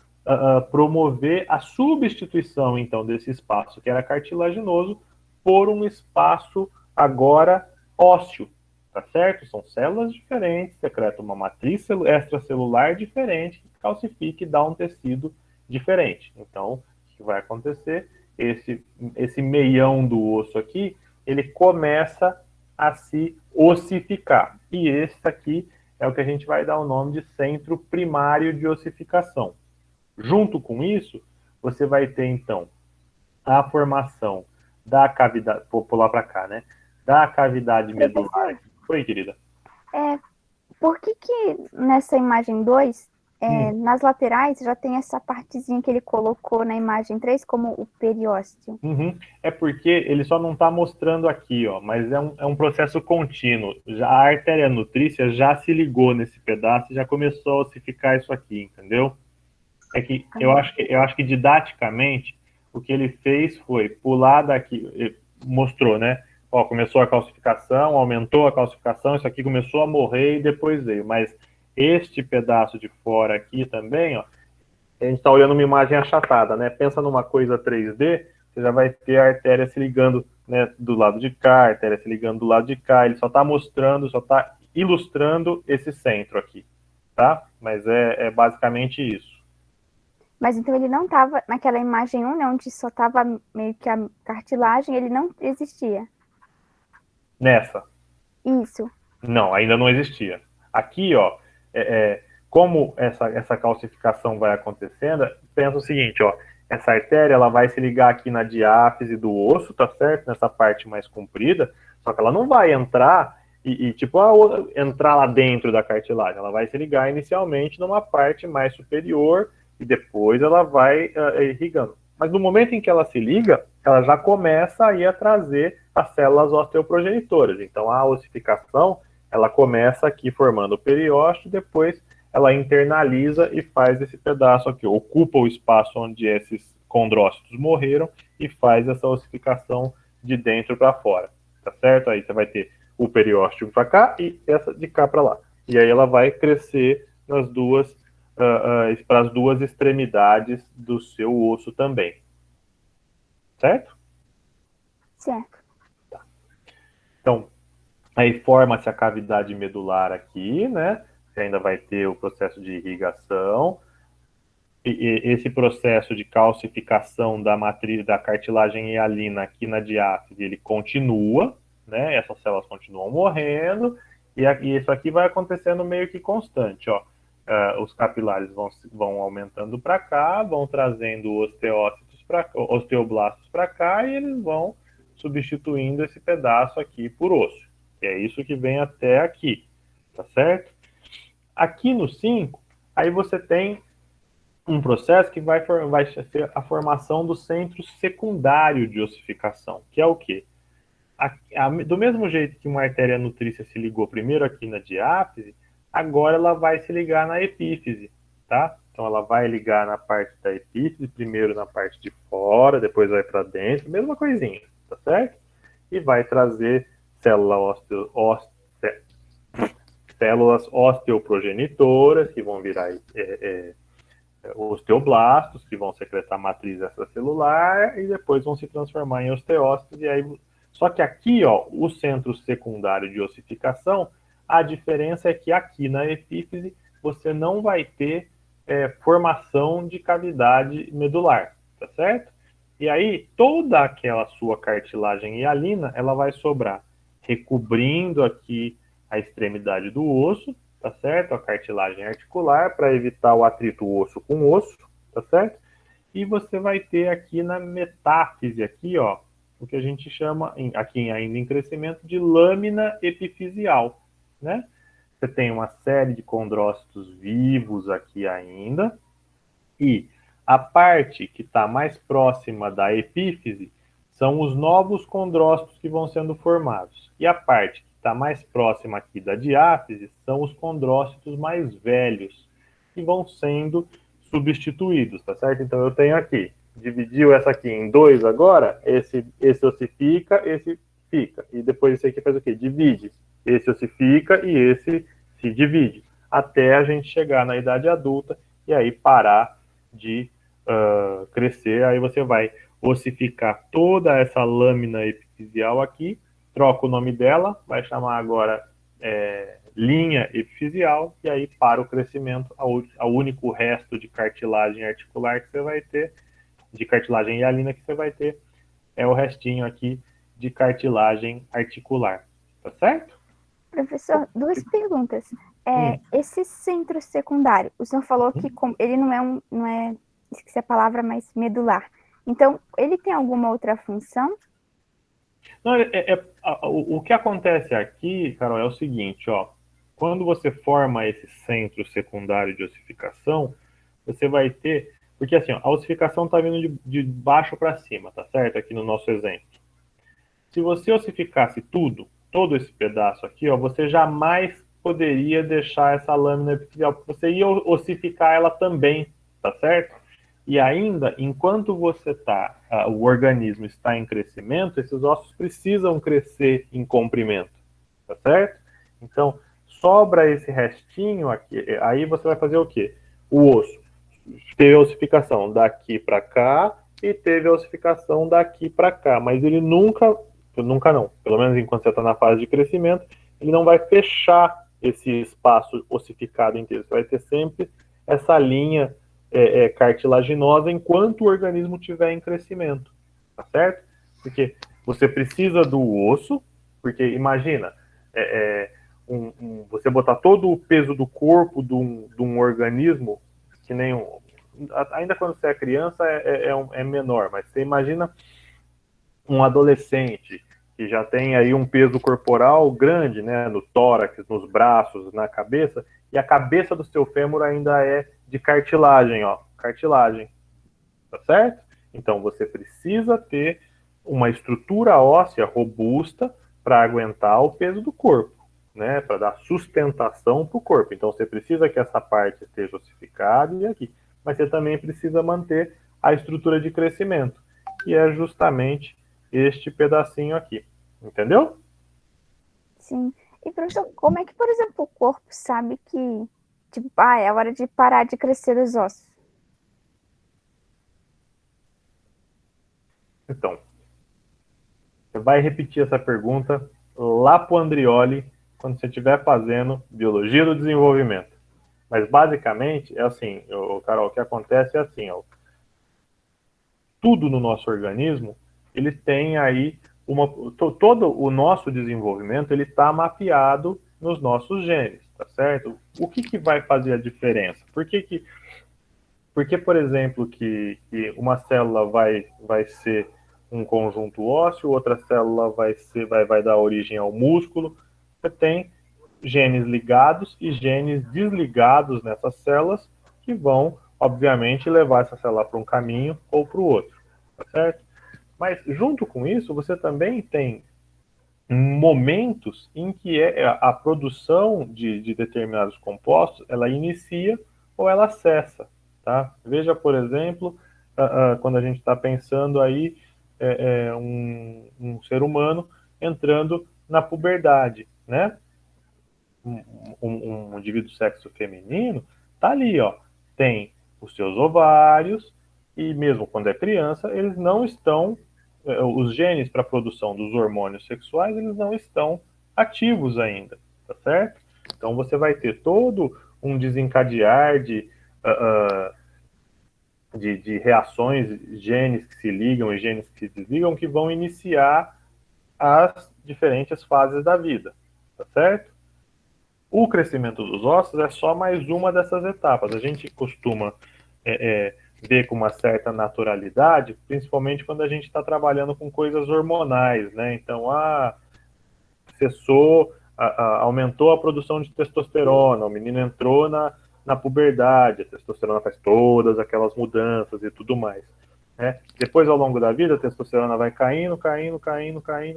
promover a substituição, então, desse espaço que era cartilaginoso por um espaço agora ósseo, tá certo? São células diferentes, secretam uma matriz extracelular diferente, que calcifica e dá um tecido diferente. Então, o que vai acontecer? Esse meião do osso aqui, ele começa a se ossificar. E esse aqui é o que a gente vai dar o nome de centro primário de ossificação. Junto com isso, você vai ter, então, a formação da cavidade... Vou pular para cá, né? Da cavidade medular. Oi, querida. Por que nessa imagem 2, nas laterais, já tem essa partezinha que ele colocou na imagem 3 como o periósteo? É porque ele só não está mostrando aqui, ó, mas é um processo contínuo. A artéria nutrícia já se ligou nesse pedaço e já começou a ossificar isso aqui, entendeu? É que eu acho que didaticamente o que ele fez foi pular daqui, mostrou, né? Ó, começou a calcificação, aumentou a calcificação, isso aqui começou a morrer e depois veio. Mas este pedaço de fora aqui também, ó, a gente está olhando uma imagem achatada, né? Pensa numa coisa 3D, você já vai ter a artéria se ligando, né, do lado de cá, a artéria se ligando do lado de cá. Ele só está mostrando, só está ilustrando esse centro aqui, tá? Mas é basicamente isso. Mas então ele não estava naquela imagem 1, né, onde só estava meio que a cartilagem, ele não existia. Nessa? Isso. Não, ainda não existia. Aqui, ó, como essa calcificação vai acontecendo, pensa o seguinte, ó, essa artéria ela vai se ligar aqui na diáfise do osso, tá certo? Nessa parte mais comprida, só que ela não vai entrar entrar lá dentro da cartilagem. Ela vai se ligar inicialmente numa parte mais superior e depois ela vai irrigando. Mas no momento em que ela se liga, ela já começa aí a trazer as células osteoprogenitoras. Então a ossificação, ela começa aqui formando o periósteo, depois ela internaliza e faz esse pedaço aqui, ocupa o espaço onde esses condrócitos morreram e faz essa ossificação de dentro para fora, tá certo? Aí você vai ter o periósteo para cá e essa de cá para lá. E aí ela vai crescer para as duas extremidades do seu osso também. Certo? Certo. Então, aí forma-se a cavidade medular aqui, né? Você ainda vai ter o processo de irrigação. E esse processo de calcificação da matriz da cartilagem hialina aqui na diáfise, ele continua, né? Essas células continuam morrendo, e isso aqui vai acontecendo meio que constante, ó. Os capilares vão aumentando para cá, vão trazendo osteoblastos para cá, e eles vão substituindo esse pedaço aqui por osso. Que é isso que vem até aqui, tá certo? Aqui no 5, aí você tem um processo que vai ser a formação do centro secundário de ossificação, que é o quê? Do mesmo jeito que uma artéria nutrícia se ligou primeiro aqui na diáfise, agora ela vai se ligar na epífise, tá? Então ela vai ligar na parte da epífise, primeiro na parte de fora, depois vai para dentro, mesma coisinha, tá certo? E vai trazer células osteoprogenitoras, que vão virar osteoblastos, que vão secretar matriz extracelular e depois vão se transformar em osteócitos. E aí... Só que aqui, ó, o centro secundário de ossificação, a diferença é que aqui na epífise você não vai ter formação de cavidade medular, tá certo? E aí toda aquela sua cartilagem hialina, ela vai sobrar recobrindo aqui a extremidade do osso, tá certo? A cartilagem articular, para evitar o atrito osso com osso, tá certo? E você vai ter aqui na metáfise, aqui, ó, o que a gente chama, aqui ainda em crescimento, de lâmina epifisial, né? Você tem uma série de condrócitos vivos aqui ainda, e a parte que está mais próxima da epífise são os novos condrócitos que vão sendo formados. E a parte que está mais próxima aqui da diáfise são os condrócitos mais velhos, que vão sendo substituídos, tá certo? Então eu tenho aqui, dividiu essa aqui em 2 agora, esse ossifica, esse fica. E depois esse aqui faz o quê? Divide. Esse ossifica e esse se divide. Até a gente chegar na idade adulta e aí parar de crescer. Aí você vai ossificar toda essa lâmina epifisial aqui, troca o nome dela, vai chamar agora linha epifisial, e aí para o crescimento, o único resto de cartilagem articular que você vai ter, de cartilagem hialina que você vai ter, é o restinho aqui de cartilagem articular. Tá certo? Professor, 2 perguntas. Esse centro secundário, o senhor falou que ele não é, esqueci a palavra, mas medular. Então, ele tem alguma outra função? Não, o que acontece aqui, Carol, é o seguinte, ó. Quando você forma esse centro secundário de ossificação, você vai ter... Porque assim, ó, a ossificação está vindo de baixo para cima, tá certo? Aqui no nosso exemplo. Se você ossificasse todo esse pedaço aqui, ó, você jamais poderia deixar essa lâmina epifisial, porque você ia ossificar ela também, tá certo? E ainda, enquanto o organismo está em crescimento, esses ossos precisam crescer em comprimento, tá certo? Então, sobra esse restinho aqui, aí você vai fazer o quê? O osso teve a ossificação daqui para cá e teve a ossificação daqui para cá, mas ele nunca não, pelo menos enquanto você está na fase de crescimento, ele não vai fechar esse espaço ossificado inteiro, você vai ter sempre essa linha cartilaginosa enquanto o organismo estiver em crescimento, tá certo? Porque você precisa do osso, porque imagina, você botar todo o peso do corpo de um organismo, que nem ainda quando você é criança é menor, mas você imagina um adolescente que já tem aí um peso corporal grande, né, no tórax, nos braços, na cabeça, e a cabeça do seu fêmur ainda é de cartilagem, ó, cartilagem, tá certo? Então você precisa ter uma estrutura óssea robusta para aguentar o peso do corpo, né, para dar sustentação para o corpo. Então você precisa que essa parte esteja ossificada e aqui, mas você também precisa manter a estrutura de crescimento, que é justamente este pedacinho aqui, entendeu? Sim. E, professor, como é que, por exemplo, o corpo sabe que, tipo, é hora de parar de crescer os ossos? Então, Você vai repetir essa pergunta lá pro Andrioli, quando você estiver fazendo biologia do desenvolvimento. Mas basicamente é assim, Carol, o que acontece é assim, ó, tudo no nosso organismo, ele tem aí todo o nosso desenvolvimento, ele está mapeado nos nossos genes, tá certo? O que vai fazer a diferença? Porque, por exemplo, que uma célula vai ser um conjunto ósseo, outra célula vai dar origem ao músculo. Você tem genes ligados e genes desligados nessas células que vão, obviamente, levar essa célula para um caminho ou para o outro, tá certo? Mas, junto com isso, você também tem momentos em que a produção de determinados compostos, ela inicia ou ela cessa, tá? Veja, por exemplo, quando a gente está pensando aí um ser humano entrando na puberdade, né? Um indivíduo sexo feminino tá ali, ó, tem os seus ovários e mesmo quando é criança, eles não estão, os genes para a produção dos hormônios sexuais, eles não estão ativos ainda, tá certo? Então você vai ter todo um desencadear de reações, genes que se ligam e genes que se desligam, que vão iniciar as diferentes fases da vida, tá certo? O crescimento dos ossos é só mais uma dessas etapas. A gente costuma ver com uma certa naturalidade, principalmente quando a gente está trabalhando com coisas hormonais, né? Então, cessou, aumentou a produção de testosterona, o menino entrou na puberdade, a testosterona faz todas aquelas mudanças e tudo mais, né? Depois, ao longo da vida, a testosterona vai caindo,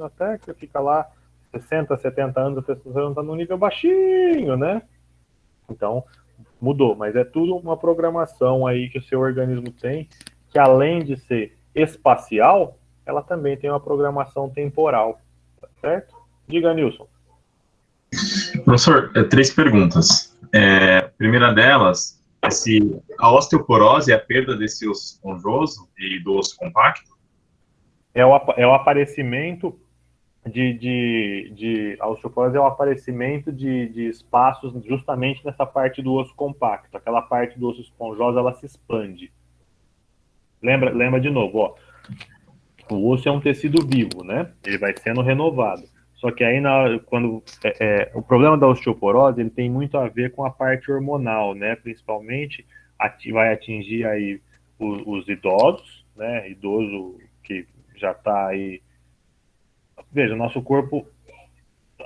até que fica lá 60, 70 anos, a testosterona está num nível baixinho, né? Então, mudou, mas é tudo uma programação aí que o seu organismo tem, que além de ser espacial, ela também tem uma programação temporal, tá certo? Diga, Nilson. Professor, 3 perguntas. Primeira delas é se a osteoporose é a perda desse osso esponjoso e do osso compacto? É o aparecimento a osteoporose é o aparecimento de espaços justamente nessa parte do osso compacto. Aquela parte do osso esponjosa, ela se expande. Lembra de novo, ó. O osso é um tecido vivo, né? Ele vai sendo renovado. Só que aí, o problema da osteoporose, ele tem muito a ver com a parte hormonal, né? Principalmente, vai atingir aí os idosos, né? Idoso que já está aí. Veja, nosso corpo,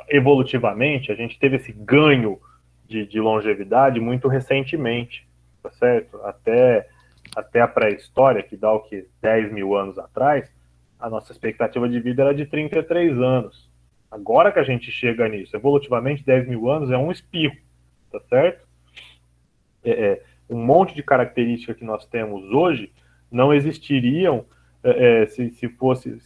evolutivamente, a gente teve esse ganho de longevidade muito recentemente, tá certo? Até a pré-história, que dá o que? 10 mil anos atrás, a nossa expectativa de vida era de 33 anos. Agora que a gente chega nisso, evolutivamente, 10 mil anos é um espirro, tá certo? Um monte de características que nós temos hoje não existiriam se fossem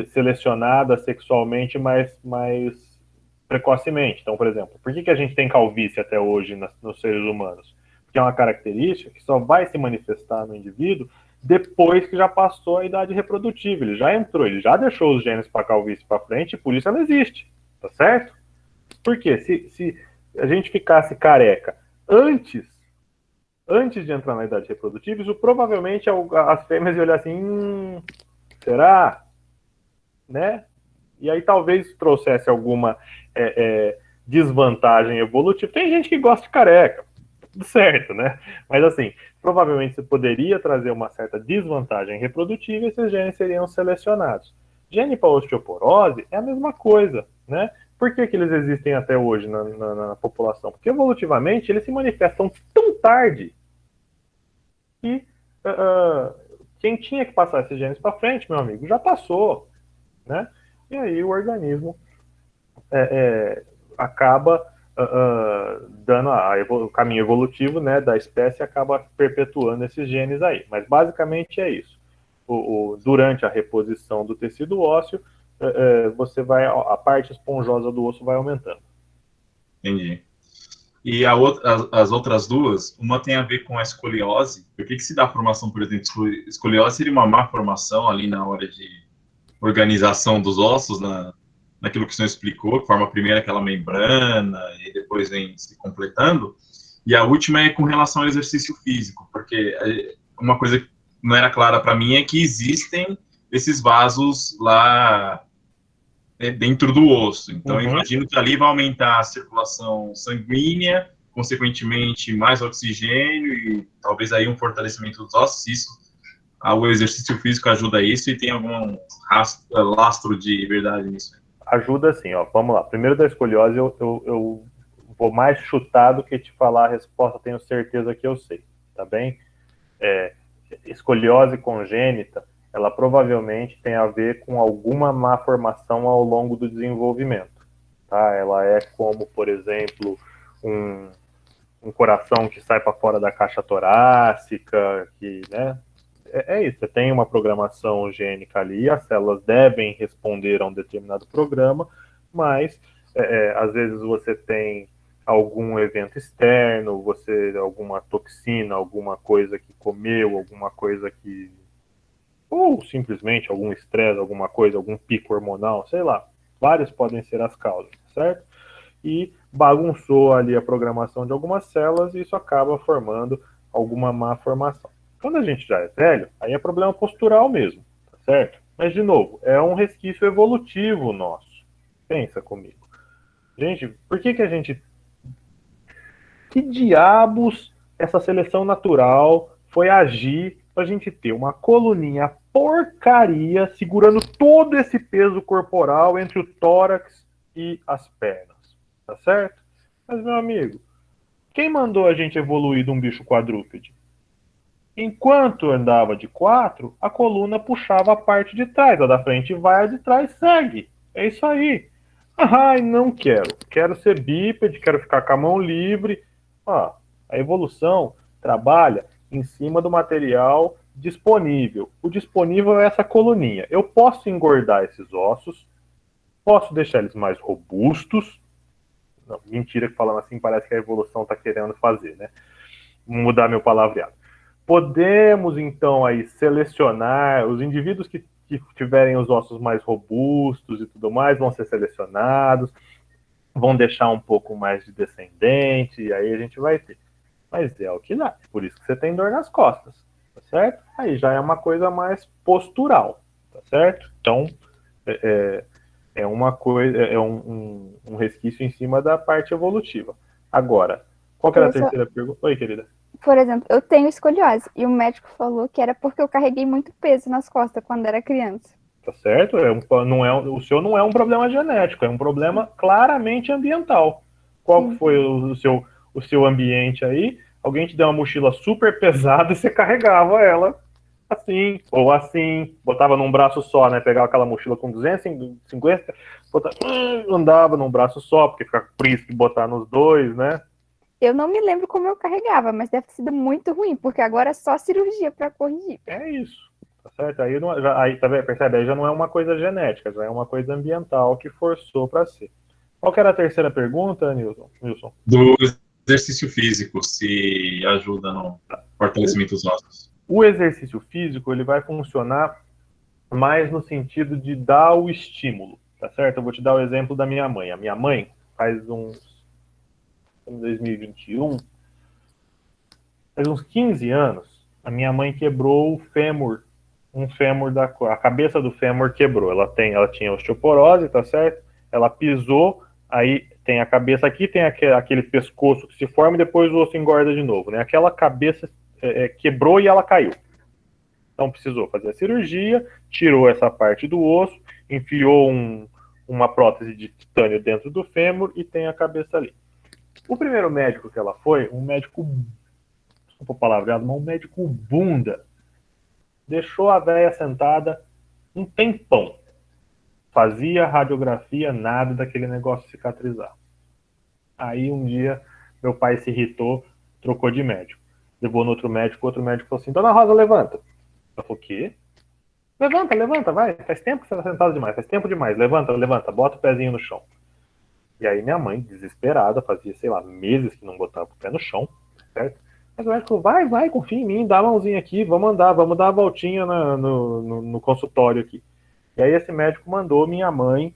selecionadas sexualmente mais precocemente. Então, por exemplo, por que a gente tem calvície até hoje nos seres humanos? Porque é uma característica que só vai se manifestar no indivíduo depois que já passou a idade reprodutiva. Ele já entrou, ele já deixou os genes para calvície para frente, e por isso ela existe, tá certo? Porque se a gente ficasse careca antes de entrar na idade reprodutiva, isso provavelmente as fêmeas iam olhar assim, será? Né? E aí talvez trouxesse alguma desvantagem evolutiva. Tem gente que gosta de careca, tudo certo, né? Mas assim, provavelmente você poderia trazer uma certa desvantagem reprodutiva e esses genes seriam selecionados. Gene para osteoporose é a mesma coisa, né? Por que eles existem até hoje na população? Porque evolutivamente eles se manifestam tão tarde que quem tinha que passar esses genes para frente, meu amigo, já passou, né? E aí o organismo acaba dando o caminho evolutivo, né, da espécie, acaba perpetuando esses genes aí. Mas basicamente é isso. Durante a reposição do tecido ósseo, a parte esponjosa do osso vai aumentando. Entendi. E as outras duas, uma tem a ver com a escoliose. Por que se dá a formação, por exemplo, escoliose seria uma má formação ali na hora de organização dos ossos naquilo que o senhor explicou, que forma primeiro aquela membrana e depois vem se completando. E a última é com relação ao exercício físico, porque uma coisa que não era clara para mim é que existem esses vasos lá dentro do osso. Então, eu imagino que ali vai aumentar a circulação sanguínea, consequentemente, mais oxigênio e talvez aí um fortalecimento dos ossos. Isso, o exercício físico ajuda isso e tem algum lastro de verdade nisso? Ajuda sim, ó. Vamos lá. Primeiro da escoliose, eu vou mais chutar do que te falar a resposta, tenho certeza que eu sei, tá bem? Escoliose congênita, ela provavelmente tem a ver com alguma má formação ao longo do desenvolvimento, tá? Ela é como, por exemplo, um coração que sai para fora da caixa torácica, que, né? Isso, você tem uma programação gênica ali, as células devem responder a um determinado programa, mas às vezes você tem algum evento externo, alguma toxina, alguma coisa que comeu, alguma coisa que... ou simplesmente algum estresse, alguma coisa, algum pico hormonal, sei lá. Várias podem ser as causas, certo? E bagunçou ali a programação de algumas células e isso acaba formando alguma má formação. Quando a gente já é velho, aí é problema postural mesmo, tá certo? Mas, de novo, é um resquício evolutivo nosso. Pensa comigo. Gente, por que a gente... Que diabos essa seleção natural foi agir pra gente ter uma coluninha porcaria segurando todo esse peso corporal entre o tórax e as pernas, tá certo? Mas, meu amigo, quem mandou a gente evoluir de um bicho quadrúpede? Enquanto andava de 4, a coluna puxava a parte de trás, a da frente vai, a de trás segue. É isso aí. Ai, não quero. Quero ser bípede, quero ficar com a mão livre. A evolução trabalha em cima do material disponível. O disponível é essa coluninha. Eu posso engordar esses ossos, posso deixar eles mais robustos. Não, mentira que falando assim parece que a evolução está querendo fazer, né? Mudar meu palavreado. Podemos, então, aí selecionar os indivíduos que tiverem os ossos mais robustos e tudo mais, vão ser selecionados, vão deixar um pouco mais de descendente, e aí a gente vai ter. Mas é o que dá, por isso que você tem dor nas costas, tá certo? Aí já é uma coisa mais postural, tá certo? Então, é uma coisa, é um resquício em cima da parte evolutiva. Agora, qual que era a terceira pergunta? Oi, querida. Por exemplo, eu tenho escoliose e o médico falou que era porque eu carreguei muito peso nas costas quando era criança. Tá certo? O seu não é um problema genético, é um problema claramente ambiental. Qual foi o seu ambiente aí? Alguém te deu uma mochila super pesada e você carregava ela assim, ou assim, botava num braço só, né? Pegava aquela mochila com 250, andava num braço só, porque fica por isso que botar nos dois, né? Eu não me lembro como eu carregava, mas deve ter sido muito ruim, porque agora é só cirurgia para corrigir. É isso, tá certo? Aí, tá vendo? Percebe? Aí já não é uma coisa genética, já é uma coisa ambiental que forçou para ser. Qual que era a terceira pergunta, Nilson? Do exercício físico, se ajuda no fortalecimento dos ossos. O exercício físico, ele vai funcionar mais no sentido de dar o estímulo, tá certo? Eu vou te dar o exemplo da minha mãe. A minha mãe faz em 2021, faz uns 15 anos, a minha mãe quebrou o fêmur, a cabeça do fêmur quebrou. Ela tinha osteoporose, tá certo? Ela pisou, aí tem a cabeça aqui, tem aquele pescoço que se forma e depois o osso engorda de novo, né? Aquela cabeça quebrou e ela caiu. Então precisou fazer a cirurgia, tirou essa parte do osso, enfiou uma prótese de titânio dentro do fêmur e tem a cabeça ali. O primeiro médico que ela foi, um médico, desculpa o palavreado, mas um médico bunda, deixou a véia sentada um tempão. Fazia radiografia, nada daquele negócio cicatrizar. Aí um dia meu pai se irritou, trocou de médico. Levou no outro médico falou assim, Dona Rosa, levanta. Ela falou, o quê? Levanta, vai. Faz tempo que você está sentado demais, faz tempo demais. Levanta, bota o pezinho no chão. E aí minha mãe, desesperada, fazia, sei lá, meses que não botava o pé no chão, certo? Mas o médico falou, vai, confia em mim, dá a mãozinha aqui, vamos andar, vamos dar a voltinha no consultório aqui. E aí esse médico mandou minha mãe,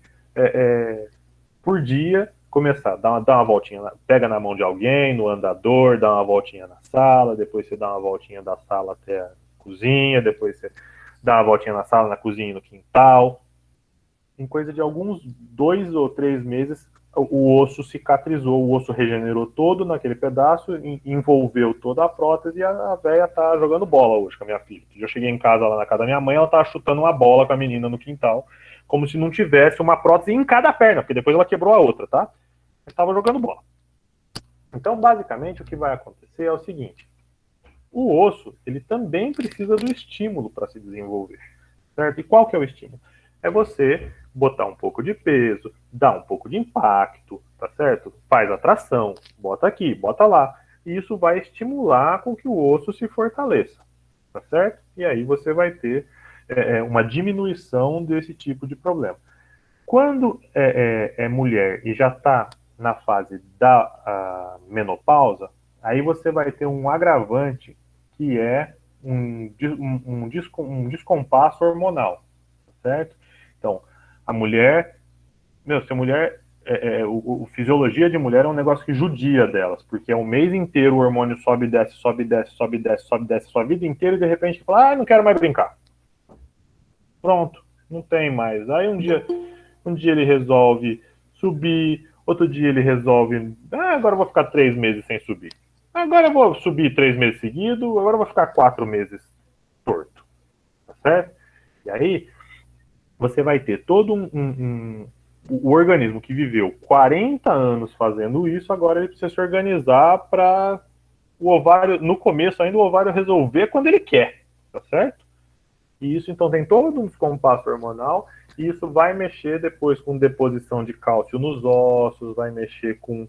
por dia, começar, dá uma voltinha, pega na mão de alguém, no andador, dá uma voltinha na sala, depois você dá uma voltinha da sala até a cozinha, depois você dá uma voltinha na sala, na cozinha e no quintal. Em coisa de alguns 2 ou 3 meses, o osso cicatrizou, o osso regenerou todo naquele pedaço, envolveu toda a prótese e a véia tá jogando bola hoje com a minha filha. Eu cheguei em casa, lá na casa da minha mãe, ela tava chutando uma bola com a menina no quintal, como se não tivesse uma prótese em cada perna, porque depois ela quebrou a outra, tá? Ela tava jogando bola. Então, basicamente, o que vai acontecer é o seguinte: o osso, ele também precisa do estímulo para se desenvolver, certo? E qual que é o estímulo? É você botar um pouco de peso, dar um pouco de impacto, tá certo? Faz a tração, bota aqui, bota lá. E isso vai estimular com que o osso se fortaleça, tá certo? E aí você vai ter uma diminuição desse tipo de problema. Quando é mulher e já está na fase da menopausa, aí você vai ter um agravante que é um descompasso hormonal, certo? Então, a mulher, se a mulher, a fisiologia de mulher é um negócio que judia delas, porque é um mês inteiro o hormônio sobe e desce, sobe e desce, sobe e desce, sobe e desce, sua vida inteira, e de repente fala, não quero mais brincar. Pronto, não tem mais. Aí um dia ele resolve subir, outro dia ele resolve, agora eu vou ficar 3 meses sem subir. Agora eu vou subir 3 meses seguidos, agora eu vou ficar 4 meses torto. Tá certo? E aí, você vai ter todo o organismo que viveu 40 anos fazendo isso, agora ele precisa se organizar para o ovário, no começo ainda, o ovário resolver quando ele quer. Tá certo? E isso, então, tem todo um descompasso hormonal, e isso vai mexer depois com deposição de cálcio nos ossos, vai mexer com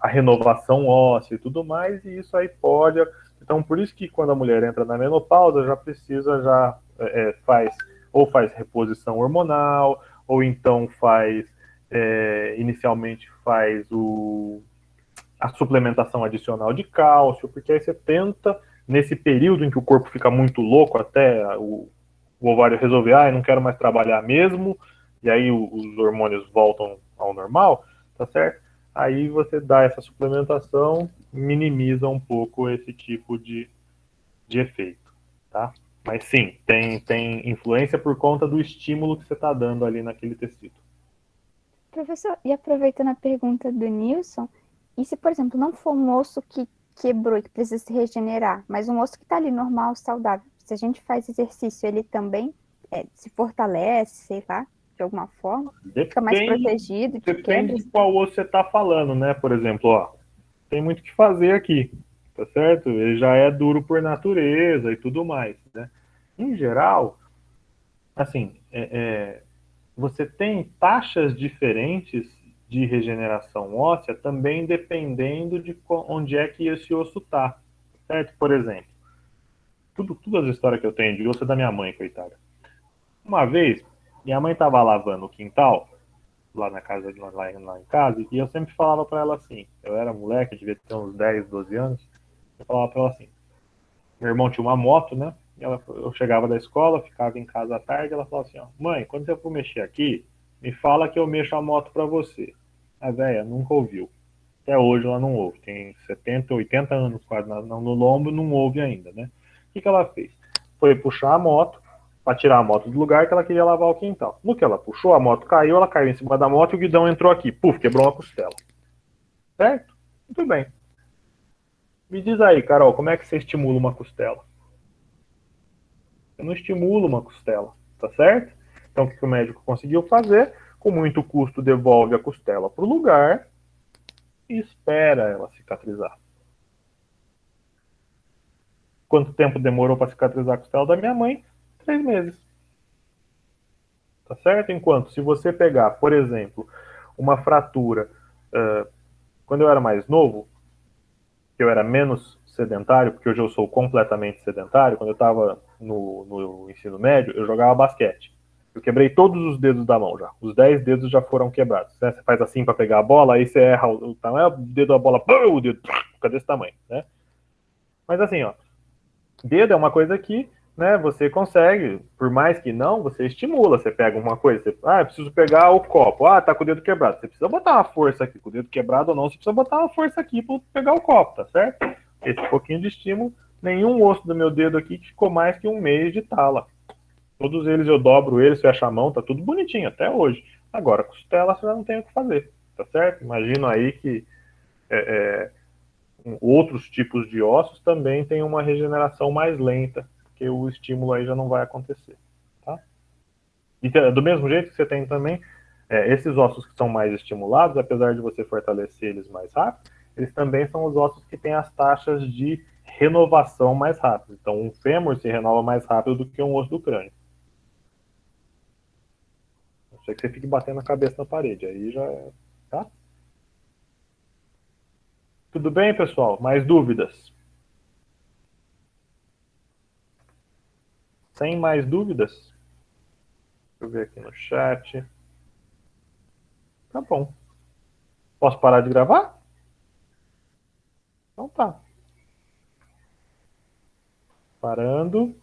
a renovação óssea e tudo mais, e isso aí pode... Então, por isso que quando a mulher entra na menopausa, já precisa, faz reposição hormonal, ou então inicialmente faz a suplementação adicional de cálcio, porque aí você tenta, nesse período em que o corpo fica muito louco, até o ovário resolver, eu não quero mais trabalhar mesmo, e aí os hormônios voltam ao normal, tá certo? Aí você dá essa suplementação, minimiza um pouco esse tipo de efeito, tá? Mas sim, tem influência por conta do estímulo que você está dando ali naquele tecido. Professor, e aproveitando a pergunta do Nilson, e se, por exemplo, não for um osso que quebrou e que precisa se regenerar, mas um osso que está ali normal, saudável, se a gente faz exercício, ele também se fortalece, sei lá, de alguma forma? Fica mais protegido de Depende quebras? de qual osso você está falando, né? Por exemplo, tem muito o que fazer aqui, tá certo? Ele já é duro por natureza e tudo mais, né? Em geral, assim, você tem taxas diferentes de regeneração óssea também dependendo de onde é que esse osso está, certo? Por exemplo, todas as histórias que eu tenho de osso é da minha mãe, coitada. Uma vez, minha mãe estava lavando o quintal, lá em casa, e eu sempre falava para ela assim, eu era moleque, devia ter uns 10, 12 anos, eu falava para ela assim, meu irmão tinha uma moto, né? Eu chegava da escola, ficava em casa à tarde, ela falava assim, mãe, quando você for mexer aqui, me fala que eu mexo a moto para você. A véia nunca ouviu. Até hoje ela não ouve. Tem 70, 80 anos quase no lombo, não ouve ainda, né? O que ela fez? Foi puxar a moto, para tirar a moto do lugar que ela queria lavar o quintal. No que ela puxou, a moto caiu, ela caiu em cima da moto e o guidão entrou aqui. Puf, quebrou uma costela. Certo? Muito bem. Me diz aí, Carol, como é que você estimula uma costela? Você não estimula uma costela, tá certo? Então, o que o médico conseguiu fazer? Com muito custo, devolve a costela para o lugar e espera ela cicatrizar. Quanto tempo demorou para cicatrizar a costela da minha mãe? 3 meses. Tá certo? Enquanto, se você pegar, por exemplo, uma fratura, quando eu era mais novo, eu era menos sedentário, porque hoje eu sou completamente sedentário, quando eu estava no ensino médio, eu jogava basquete. Eu quebrei todos os dedos da mão já. Os 10 dedos já foram quebrados. Né? Você faz assim para pegar a bola, aí você erra o tamanho, o dedo da bola, o dedo fica desse tamanho. Né? Mas assim, dedo é uma coisa que né, você consegue, por mais que não, você estimula, você pega uma coisa, eu preciso pegar o copo, tá com o dedo quebrado, você precisa botar uma força aqui, com o dedo quebrado ou não, você precisa botar uma força aqui para pegar o copo, tá certo? Esse pouquinho de estímulo, nenhum osso do meu dedo aqui ficou mais que 1 mês de tala. Todos eles eu dobro eles, fecho a mão, tá tudo bonitinho até hoje. Agora, costela você já não tem o que fazer, tá certo? Imagino aí que outros tipos de ossos também têm uma regeneração mais lenta, porque o estímulo aí já não vai acontecer, tá? E do mesmo jeito que você tem também esses ossos que são mais estimulados, apesar de você fortalecer eles mais rápido, eles também são os ossos que têm as taxas de renovação mais rápidas. Então, um fêmur se renova mais rápido do que um osso do crânio. A não ser que você fique batendo a cabeça na parede, aí já tá? Tudo bem, pessoal? Mais dúvidas? Sem mais dúvidas? Deixa eu ver aqui no chat. Tá bom. Posso parar de gravar? Então tá. Parando.